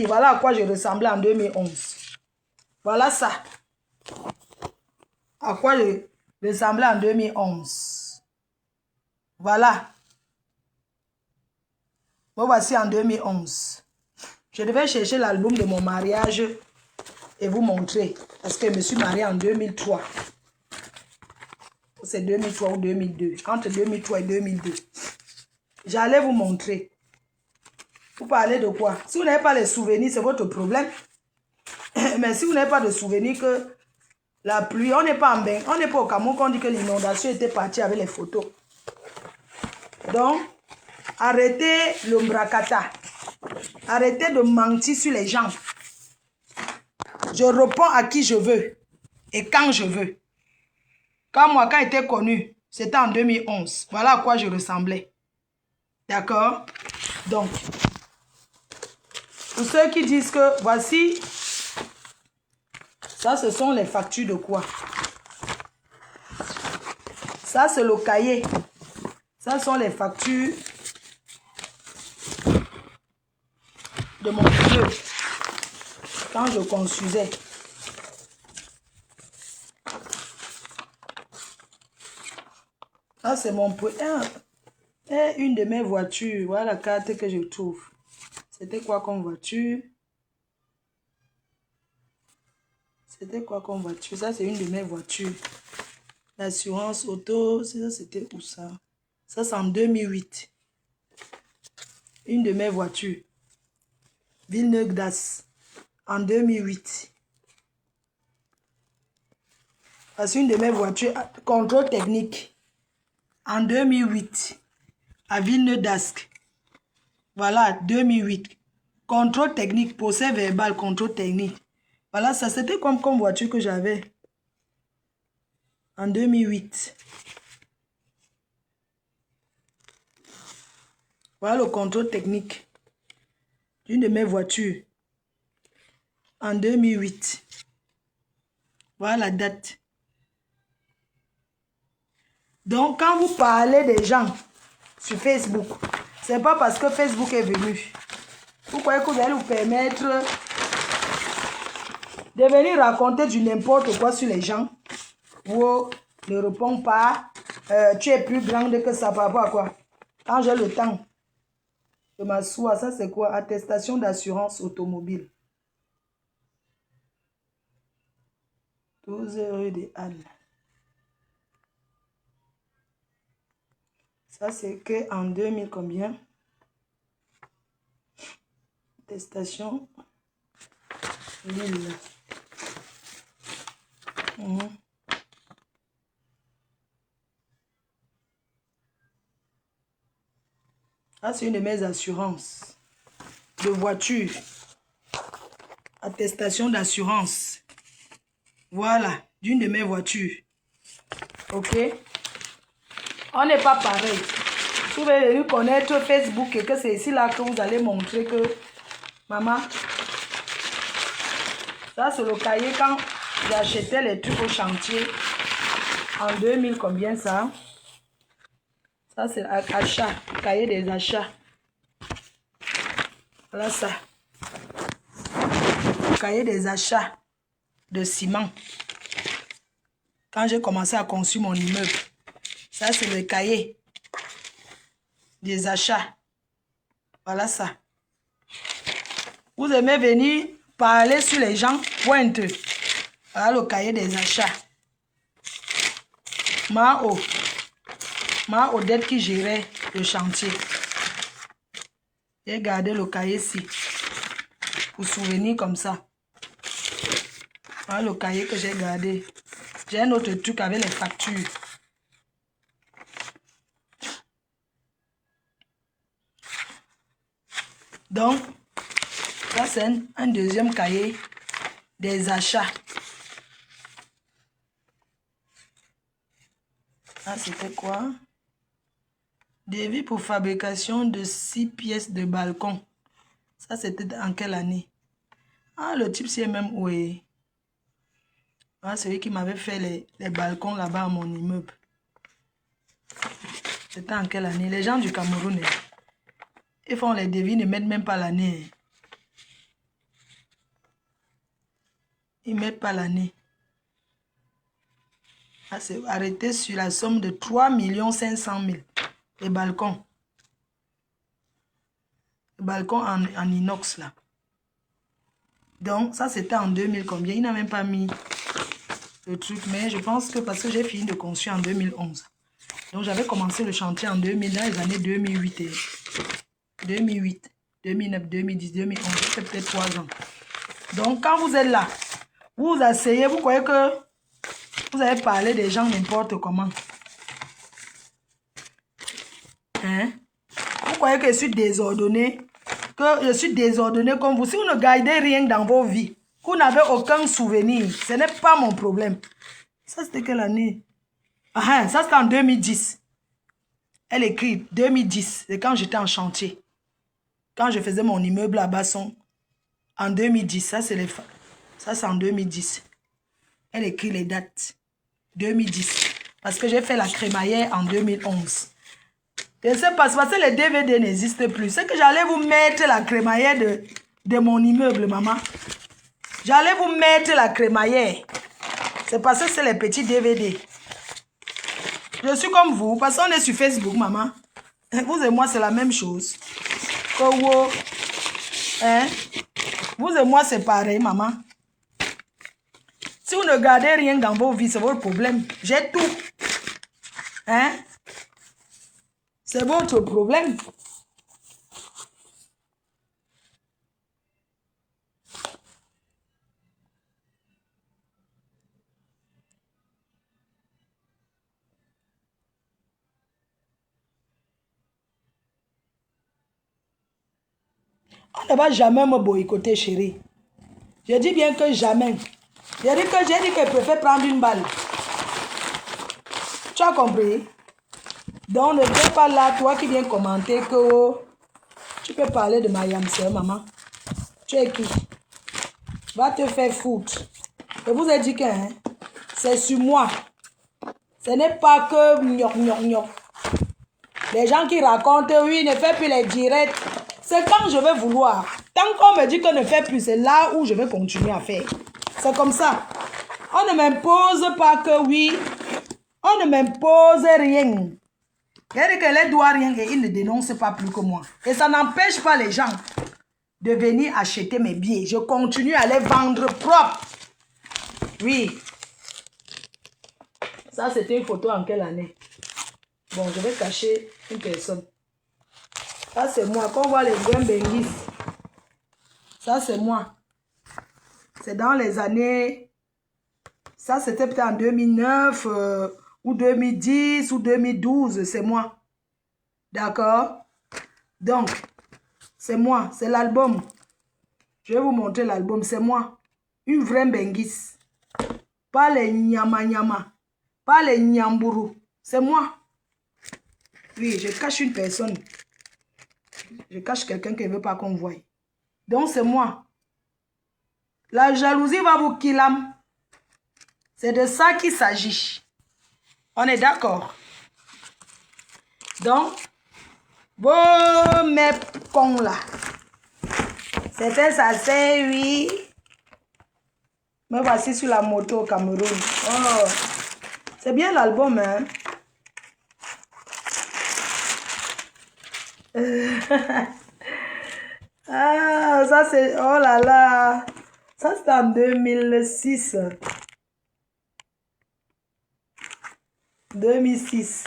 voilà à quoi je ressemblais en 2011. Voilà ça. À quoi je ressemblais en 2011. Voilà. Me voici en 2011. Je devais chercher l'album de mon mariage et vous montrer. Parce que je me suis mariée en 2003. C'est 2003 ou 2002. Entre 2003 et 2002. J'allais vous montrer. Vous parlez de quoi? Si vous n'avez pas les souvenirs, c'est votre problème. Mais si vous n'avez pas de souvenirs que la pluie, on n'est pas en bain. On n'est pas au Cameroun qu'on dit que l'inondation était partie avec les photos. Donc, arrêtez l'ombracata. Arrêtez de mentir sur les gens. Je réponds à qui je veux et quand je veux. Quand j'étais connu, c'était en 2011. Voilà à quoi je ressemblais. D'accord? Donc, pour ceux qui disent que voici, ça ce sont les factures de quoi? Ça c'est le cahier. Ça sont les factures de mon vieux quand je construisais. Ça c'est mon une de mes voitures. Voilà la carte que je trouve. C'était quoi comme voiture? C'était quoi comme voiture? Ça c'est une de mes voitures. L'assurance auto, ça c'était où ça? Ça c'est en 2008. Une de mes voitures. Villeneuve-d'Ascq. En 2008. Parce qu'une de mes voitures, contrôle technique. En 2008. À Villeneuve-d'Ascq. Voilà, 2008. Contrôle technique, procès verbal, contrôle technique. Voilà, ça c'était comme voiture que j'avais. En 2008. Voilà le contrôle technique d'une de mes voitures. En 2008. Voilà la date. Donc, quand vous parlez des gens sur Facebook, c'est pas parce que Facebook est venu. Vous croyez que vous allez vous permettre de venir raconter du n'importe quoi sur les gens? Vous ne répondez pas. Tu es plus grande que ça par rapport à quoi? Quand j'ai le temps, je m'assois. Ça, c'est quoi? Attestation d'assurance automobile. 12 rue de Anne. Ça, c'est que en 2000 combien? Attestation. 1000. Ça, c'est une de mes assurances de voiture. Attestation d'assurance. Voilà, d'une de mes voitures. Ok? On n'est pas pareil. Vous pouvez venir connaître Facebook et que c'est ici là que vous allez montrer que maman, ça c'est le cahier quand j'achetais les trucs au chantier en 2000, combien ça? Ça c'est achat, cahier des achats. Voilà ça. Cahier des achats de ciment. Quand j'ai commencé à construire mon immeuble. Ça c'est le cahier des achats. Voilà ça. Vous aimez venir parler sur les gens pointeux. Voilà le cahier des achats. Ma Odette qui gérait le chantier. J'ai gardé le cahier ici. Pour souvenir comme ça. Voilà le cahier que j'ai gardé. J'ai un autre truc avec les factures. Donc, ça c'est un deuxième cahier des achats. Ah, c'était quoi? Devis pour fabrication de 6 pièces de balcon. Ça, c'était en quelle année? Ah, le type c'est même où est. Ah, celui qui m'avait fait les balcons là-bas à mon immeuble. C'était en quelle année? Les gens du Cameroun, ils font les devis, ne mettent même pas l'année. Ils ne mettent pas l'année. Ah, c'est arrêté sur la somme de 3 500 000. Les balcons. Les balcons en inox là. Donc, ça c'était en 2000 combien? Il n'a même pas mis le truc. Mais je pense que parce que j'ai fini de construire en 2011. Donc, j'avais commencé le chantier en 2000, dans les années 2008. 2008, 2009, 2010, 2011. C'est peut-être 3 ans. Donc, quand vous êtes là, vous vous asseyez, vous croyez que vous avez parlé des gens n'importe comment. Hein? Vous croyez que je suis désordonné? Que je suis désordonné comme vous? Si vous ne gardez rien dans vos vies, que vous n'avez aucun souvenir, ce n'est pas mon problème. Ça, c'était quelle année? Ah, ça, c'était en 2010. Elle écrit 2010. C'est quand j'étais en chantier. Quand je faisais mon immeuble à Basson. En 2010. Ça, c'est en 2010. Elle écrit les dates. 2010. Parce que j'ai fait la crémaillère en 2011. Je ne sais pas, parce que les DVD n'existent plus. C'est que j'allais vous mettre la crémaillère de mon immeuble, maman. J'allais vous mettre la crémaillère. C'est parce que c'est les petits DVD. Je suis comme vous, parce qu'on est sur Facebook, maman. Vous et moi, c'est la même chose. Hein? Vous et moi, c'est pareil, maman. Si vous ne gardez rien dans vos vies, c'est votre problème. J'ai tout. Hein? C'est votre problème. On ne va jamais me boycotter, chérie. Je dis bien que jamais. J'ai dit qu'elle préfère prendre une balle. Tu as compris? Donc ne viens pas là, toi qui viens commenter que tu peux parler de ma yamseur, maman. Tu es qui? Va te faire foutre. Je vous ai dit que hein, c'est sur moi. Ce n'est pas que gnoc. Les gens qui racontent, oui, ne fais plus les directs. C'est quand je vais vouloir. Tant qu'on me dit que ne fais plus, c'est là où je vais continuer à faire. C'est comme ça. On ne m'impose pas que oui. On ne m'impose rien. Il ne doit rien et il ne dénonce pas plus que moi. Et ça n'empêche pas les gens de venir acheter mes billets. Je continue à les vendre propres. Oui. Ça, c'était une photo en quelle année? Bon, je vais cacher une personne. Ça, c'est moi. Quand on voit les grains benguis. Ça, c'est moi. C'est dans les années... Ça, c'était peut-être en 2009 ou 2010 ou 2012. C'est moi. D'accord? Donc, c'est moi, c'est l'album. Je vais vous montrer l'album, c'est moi. Une vraie Mbengis. Pas les nyama, pas les nyamburu. C'est moi. Oui, je cache une personne. Je cache quelqu'un qui ne veut pas qu'on voie. Donc, c'est moi. La jalousie va vous killer. C'est de ça qu'il s'agit. On est d'accord? Donc, vos mes cons là. C'était ça, c'est oui. Me voici sur la moto au Cameroun. Oh, c'est bien l'album, hein? Ah, ça c'est... Oh là là. Ça c'est en 2006. 2006.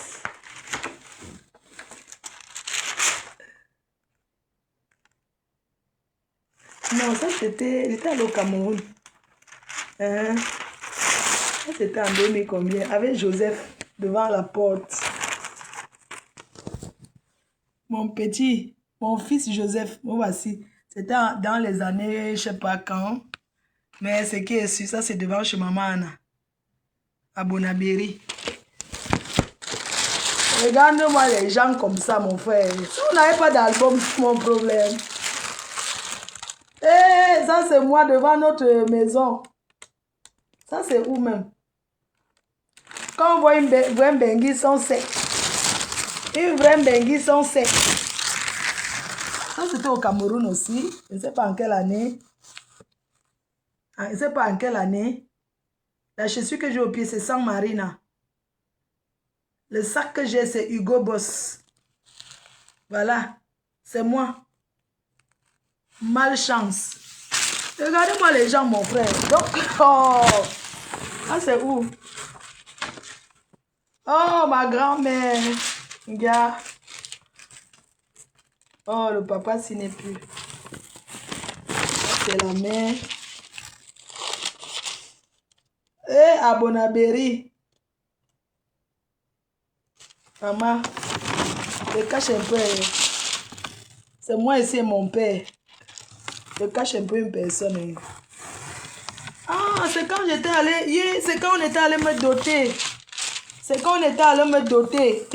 Non, ça c'était... J'étais allé au Cameroun. Hein? Ça c'était en 2000 combien? Avec Joseph devant la porte. Mon petit, mon fils Joseph, me voici. C'était dans les années, je ne sais pas quand. Mais ce qui est sûr, ça c'est devant chez maman Anna. À Bonabéry. Regarde-moi les gens comme ça, mon frère. Si vous n'avez pas d'album, c'est mon problème. Eh, ça c'est moi devant notre maison. Ça c'est où même? Quand on voit une vraie Mbengis, on sait. Une vraie Mbengis, on sait. Ça c'était au Cameroun aussi. Je ne sais pas en quelle année. Je ne sais pas en quelle année. La chaussure que j'ai au pied, c'est San Marina. Le sac que j'ai, c'est Hugo Boss. Voilà. C'est moi. Malchance. Regardez-moi les gens, mon frère. Donc, oh. Ah, c'est où? Oh, ma grand-mère. Regarde. Oh, le papa, s'il n'est plus. C'est la mère. Eh, à Bonabéry. Maman, je cache un peu. C'est moi ici et mon père. Je cache un peu une personne. Ah, c'est quand j'étais allé. C'est quand on était allé me doter. C'est quand on était allé me doter.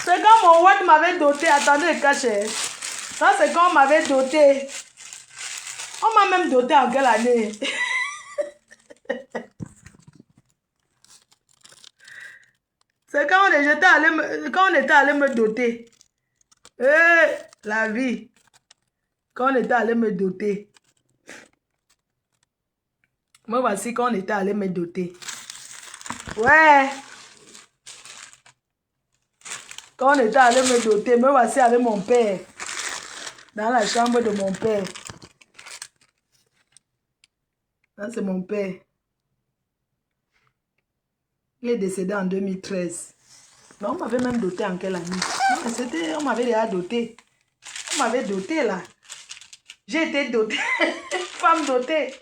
C'est quand mon Watt m'avait doté. Attendez, caché. Ça, c'est quand on m'avait doté. On m'a même doté en quelle année? C'est quand on était allé me doter. La vie. Quand on était allé me doter. Moi, voici quand on était allé me doter. Ouais. Quand on était allé me doter, me voici avec mon père. Dans la chambre de mon père. Ça, c'est mon père. Il est décédé en 2013. Mais on m'avait même doté en quelle année? Non, on m'avait déjà doté. On m'avait doté là. J'ai été dotée. Femme dotée.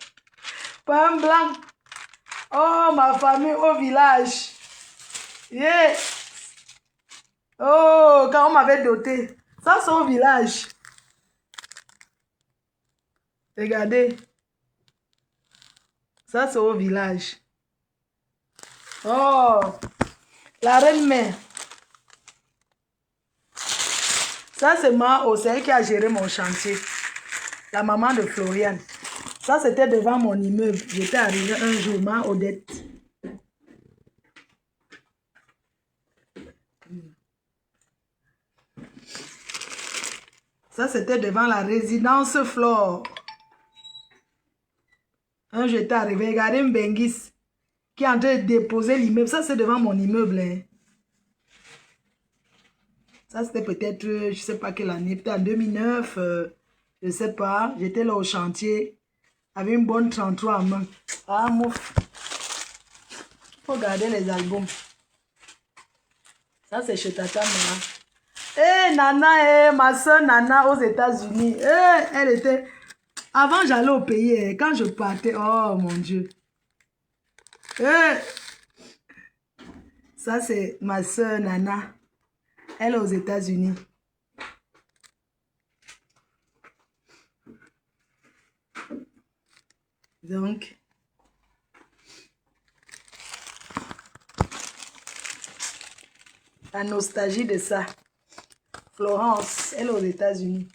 Femme blanc. Oh, ma famille au village. Yeah. Oh, quand on m'avait doté. Ça, c'est au village. Regardez. Ça, c'est au village. Oh, la reine-mère. Ça, c'est moi, c'est qui a géré mon chantier. La maman de Floriane. Ça, c'était devant mon immeuble. J'étais arrivée un jour, ma Odette. Ça, c'était devant la résidence Flore. Un jour, j'étais arrivée. Regardez Mbengis qui est en train de déposer l'immeuble. Ça, c'est devant mon immeuble. Hein. Ça, c'était peut-être, je ne sais pas quelle année. Peut-être en 2009. Je ne sais pas. J'étais là au chantier. Avec une bonne 33 en main. Ah, mouf. Il faut garder les albums. Ça, c'est chez Tata Mara. Eh, Nana, ma soeur Nana aux États-Unis. Elle était... Avant, j'allais au pays. Quand je partais, oh mon Dieu. Ça, c'est ma soeur Nana. Elle est aux États-Unis. Donc, la nostalgie de ça. Florence, elle est aux États-Unis.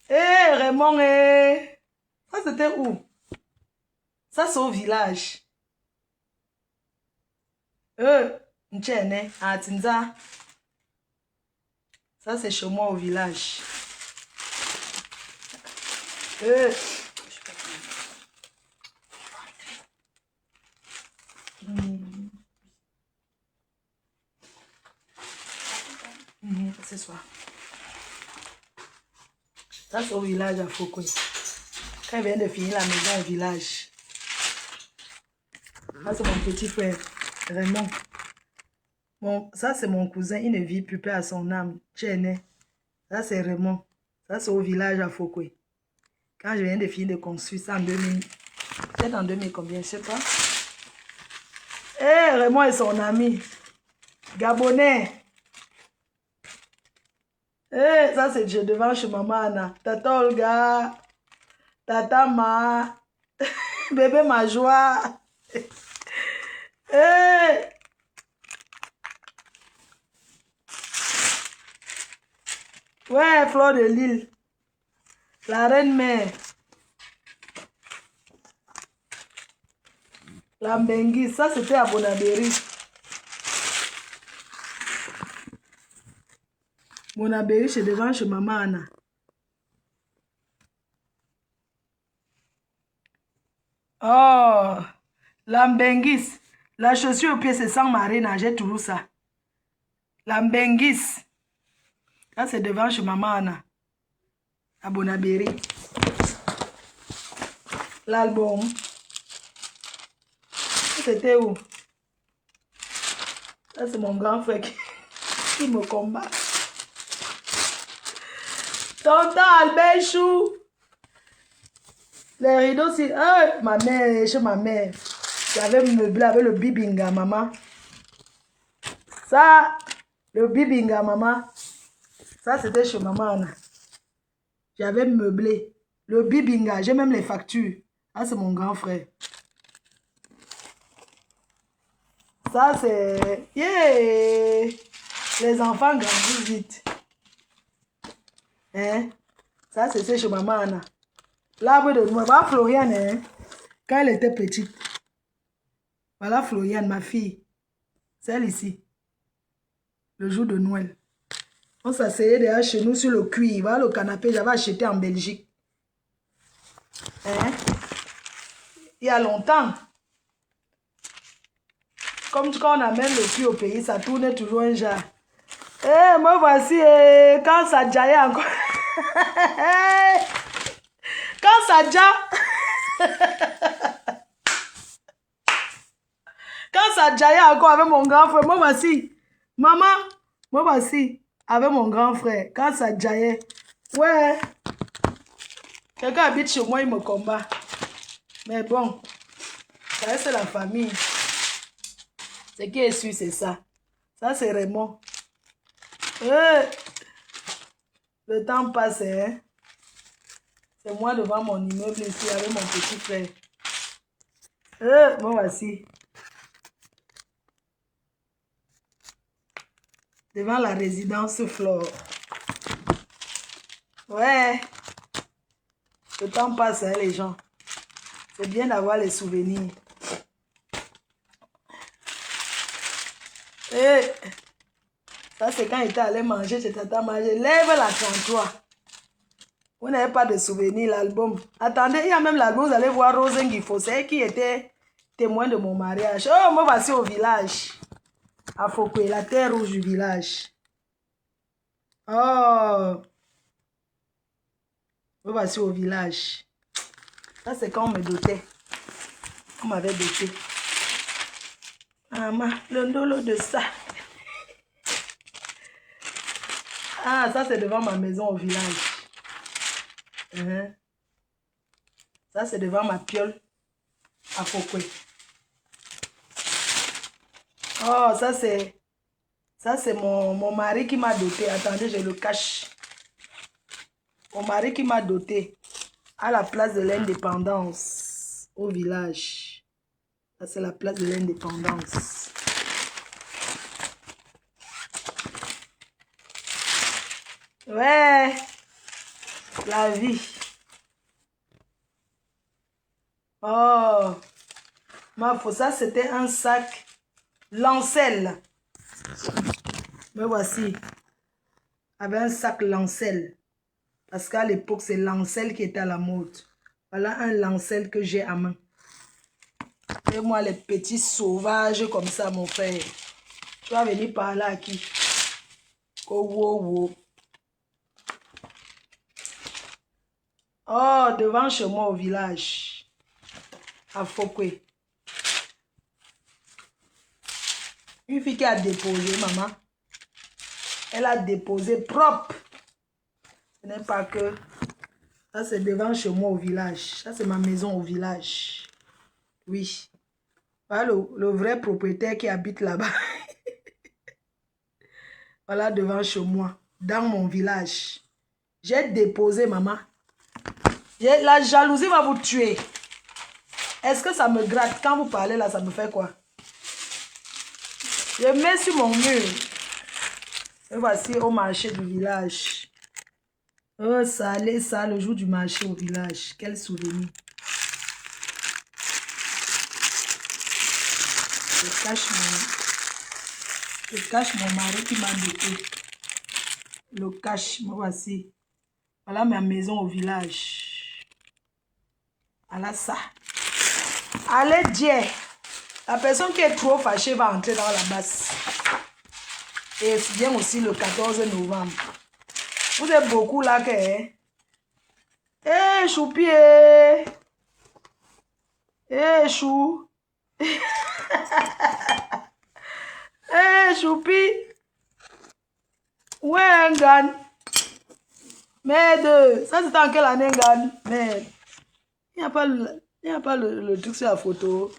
Eh, Raymond, ça c'était où? Ça c'est au village. N'tchene, à Tinza. Ça c'est chez moi au village. Ce soir. Ça c'est au village à Foucault. Quand il vient de finir la maison au village. Ça c'est mon petit frère, Raymond. Bon, ça c'est mon cousin, il ne vit plus, paix à son âme. Tchene. Ça c'est Raymond. Ça c'est au village à Foucault. Quand je viens de finir de construire ça en 2000. Peut-être en 2000 combien, je sais pas. Eh, Raymond est son ami. Gabonais. Eh, ça c'est devant chez maman Anna. Tata Olga. Tata Ma. Bébé ma joie. Eh. Ouais, Fleur de Lille. La reine mère. La Mbenguis. Ça c'était à Bonabéry. Bonabéry, c'est devant chez maman Anna. Oh, la Mbenguis. La chaussure au pied, c'est sans marine, j'ai toujours ça. La Mbenguis. Ça, c'est devant chez maman Anna. À Bonabéry. L'album. C'était où? Ça, c'est mon grand frère qui me combat. Tonton Albert Chou. Les rideaux, c'est... Ah, ma mère, chez ma mère. J'avais meublé avec le bibinga, maman. Ça, le bibinga, maman. Ça, c'était chez maman, Anna. J'avais meublé. Le bibinga, j'ai même les factures. Ça, c'est mon grand frère. Ça, c'est... Yeah! Les enfants grandissent vite. Hein? Ça, c'est chez maman, Anna. L'arbre de Noël. Voilà Floriane, hein? Quand elle était petite. Voilà Floriane, ma fille. Celle ici. Le jour de Noël. On s'asseyait derrière chez nous sur le cuir. Voilà le canapé, j'avais acheté en Belgique. Hein? Il y a longtemps. Comme quand on amène le cuir au pays, ça tourne toujours un genre. Eh, moi voici, quand ça jaillait encore. Quand ça jaillait. Quand ça jaillait encore avec mon grand frère, moi voici. Maman, moi voici. Avec mon grand frère. Quand ça jaillait. Ouais. Quelqu'un habite chez moi, il me combat. Mais bon. Ça c'est la famille. Ce qui est sûr, c'est ça. Ça, c'est Raymond. Le temps passe, hein. C'est moi devant mon immeuble ici avec mon petit frère. Moi voici. Devant la résidence Flore. Ouais. Le temps passe, hein, les gens. C'est bien d'avoir les souvenirs. Ça, c'est quand il était allé manger chez Tata Manger. Lève la 33. Vous n'avez pas de souvenirs, l'album. Attendez, il y a même l'album, vous allez voir Rosengi Fossé qui était témoin de mon mariage. Oh, moi, voici au village. À Foucault, la terre rouge du village. Oh. Moi, voici au village. Ça, c'est quand on me dotait. On m'avait doté. Maman, le ndolo de ça. Ah, ça, c'est devant ma maison au village. Ça, c'est devant ma piole à Foucault. Oh, ça, c'est Ça, c'est mon mari qui m'a doté. Attendez, je le cache. Mon mari qui m'a doté à la place de l'indépendance au village. Ça, c'est la place de l'indépendance. Ouais, la vie. Oh, ma faux, ça, c'était un sac Lancel. Me voici. Avec un sac Lancel. Parce qu'à l'époque, c'est Lancel qui était à la mode. Voilà un Lancel que j'ai à main. Et moi, les petits sauvages comme ça, mon frère. Tu vas venir par là à qui? Oh, wow, wow. Oh, devant chez moi au village. À Fokwe. Une fille qui a déposé, maman. Elle a déposé propre. Ce n'est pas que... Ça, c'est devant chez moi au village. Ça, c'est ma maison au village. Oui. Voilà le vrai propriétaire qui habite là-bas. Voilà devant chez moi. Dans mon village. J'ai déposé, maman. La jalousie va vous tuer. Est-ce que ça me gratte? Quand vous parlez là, ça me fait quoi? Je mets sur mon mur. Et voici au marché du village. Oh, ça allait ça le jour du marché au village. Quel souvenir. Je cache mon mari qui m'a doté. Le cache, me voici. Voilà ma maison au village. Voilà ça. Allez, Dieu. La personne qui est trop fâchée va entrer dans la basse. Et vient aussi le 14 novembre. Vous êtes beaucoup là, que... Eh, choupi, eh. Eh, chou. Eh, choupi. Ouais, un gan. Merde. Ça, c'est en quelle année, gan? Merde. Il n'y a pas le truc sur la photo.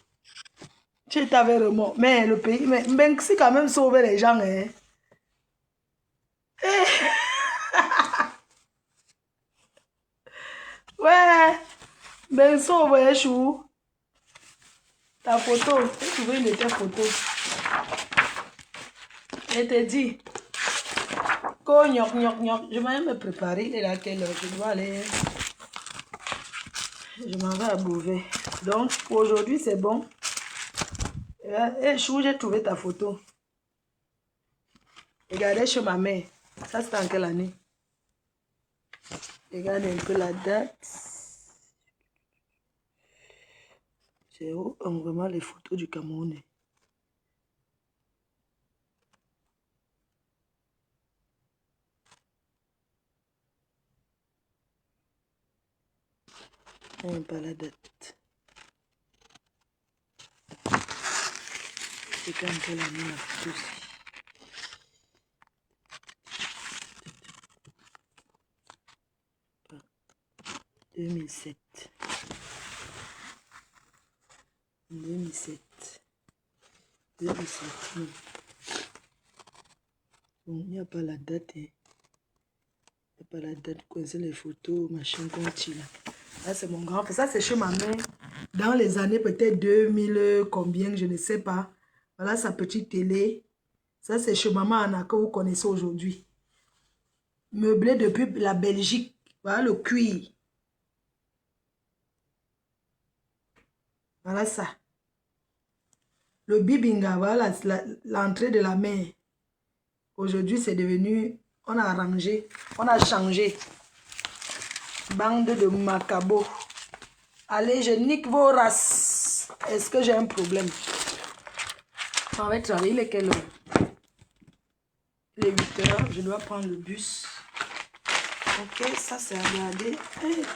Tu t'avais remords. Mais le pays, mais Mbenksi quand même sauvé les gens, hein. Ouais. Ben sauvé, chou. Ta photo. J'ai trouvé une de tes photos. Je te dis. Je vais me préparer. Il est là quelle heure? Je dois aller. Je m'en vais à Beauvais. Donc, pour aujourd'hui, c'est bon. Et chou, j'ai trouvé ta photo. Regardez chez ma mère. Ça, c'est en quelle année? Regardez un peu la date. C'est où vraiment les photos du Cameroun? Non, pas la date. C'est quand quelle année la photo aussi? « 2007. 2007. 2007. Non. Bon, il n'y a pas la date. Il n'y a pas la date. Coincer les photos, machin, qu'on tire là. Là, c'est mon grand. Ça, c'est chez ma mère. Dans les années peut-être 2000, combien, je ne sais pas. Voilà sa petite télé. Ça, c'est chez maman Anna que vous connaissez aujourd'hui. Meublé depuis la Belgique. Voilà le cuir. Voilà ça. Le bibinga, voilà l'entrée de la mer. Aujourd'hui, c'est devenu... On a arrangé. On a changé. Bande de macabo. Allez, je nique vos races. Est-ce que j'ai un problème? On va travailler les quelle heure? Les 8 heures. Je dois prendre le bus. Ok, ça c'est à regarder.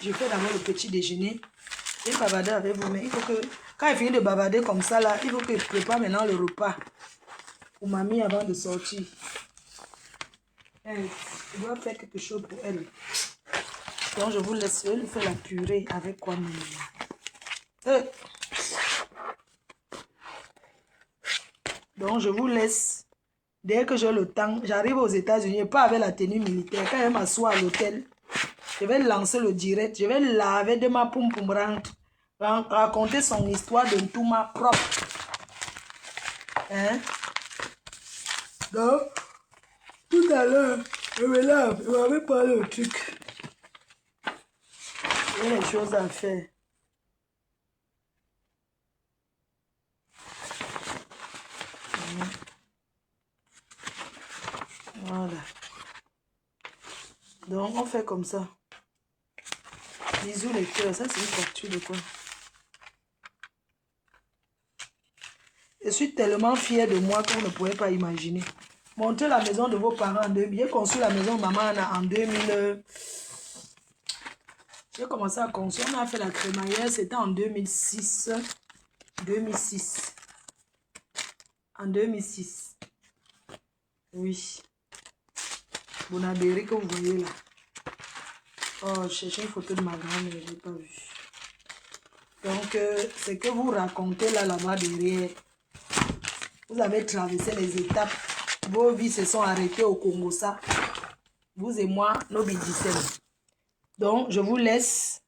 Je fais d'abord le petit déjeuner. Et bavarder avec vous. Mais il faut que... Quand il finit de bavarder comme ça, là, il faut que je prépare maintenant le repas. Pour mamie avant de sortir. Je dois faire quelque chose pour elle. Donc je vous laisse lui faire la purée avec quoi même. Donc je vous laisse Dès que j'ai le temps, j'arrive aux États-Unis, pas avec la tenue militaire. Quand je m'assois à l'hôtel, je vais lancer le direct. Je vais laver de ma poum poum raconter son histoire de tout ma propre. Hein? Donc, tout à l'heure, je me lave. Je m'avais parlé le truc. Il y a des choses à faire. Voilà. Donc, on fait comme ça. Bisous les cœurs. Ça, c'est une facture de quoi? Je suis tellement fière de moi que vous ne pouvez pas imaginer. Montez la maison de vos parents en 2000. J'ai conçu la maison de maman en 2000. J'ai commencé à construire. On a fait la crémaillère. C'était en 2006. 2006. En 2006. Oui. Bonabéry que vous voyez là. Oh, je cherchais une photo de ma grand-mère, je n'ai pas vu. Donc, c'est que vous racontez là-bas derrière. Vous avez traversé les étapes. Vos vies se sont arrêtées au Congo, ça. Vous et moi, nos bidicènes. Donc, je vous laisse.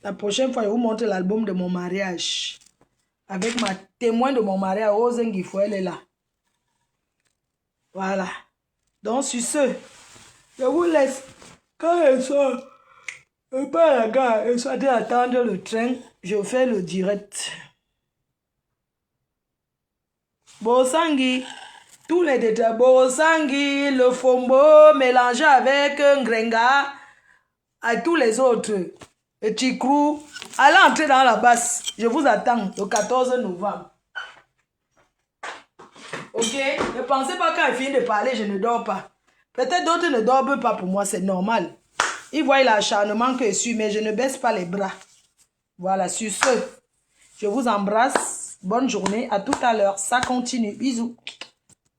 La prochaine fois, je vous montre l'album de mon mariage. Avec ma témoin de mon mariage, Ozengifo, elle est là. Voilà. Donc, sur ce, je vous laisse. Quand elle sort, je pars à la gare, elle soit d'attendre le train, je fais le direct. Bosangi, tous les détails. Bosangi, le fombo mélangé avec Ngrenga, à tous les autres. Le Tikrou, allez entrer dans la basse. Je vous attends le 14 novembre. Ok? Ne pensez pas quand elle finit de parler, je ne dors pas. Peut-être d'autres ne dorment pas pour moi, c'est normal. Ils voient l'acharnement que je suis, mais je ne baisse pas les bras. Voilà, sur ce, je vous embrasse. Bonne journée, à tout à l'heure. Ça continue. Bisous.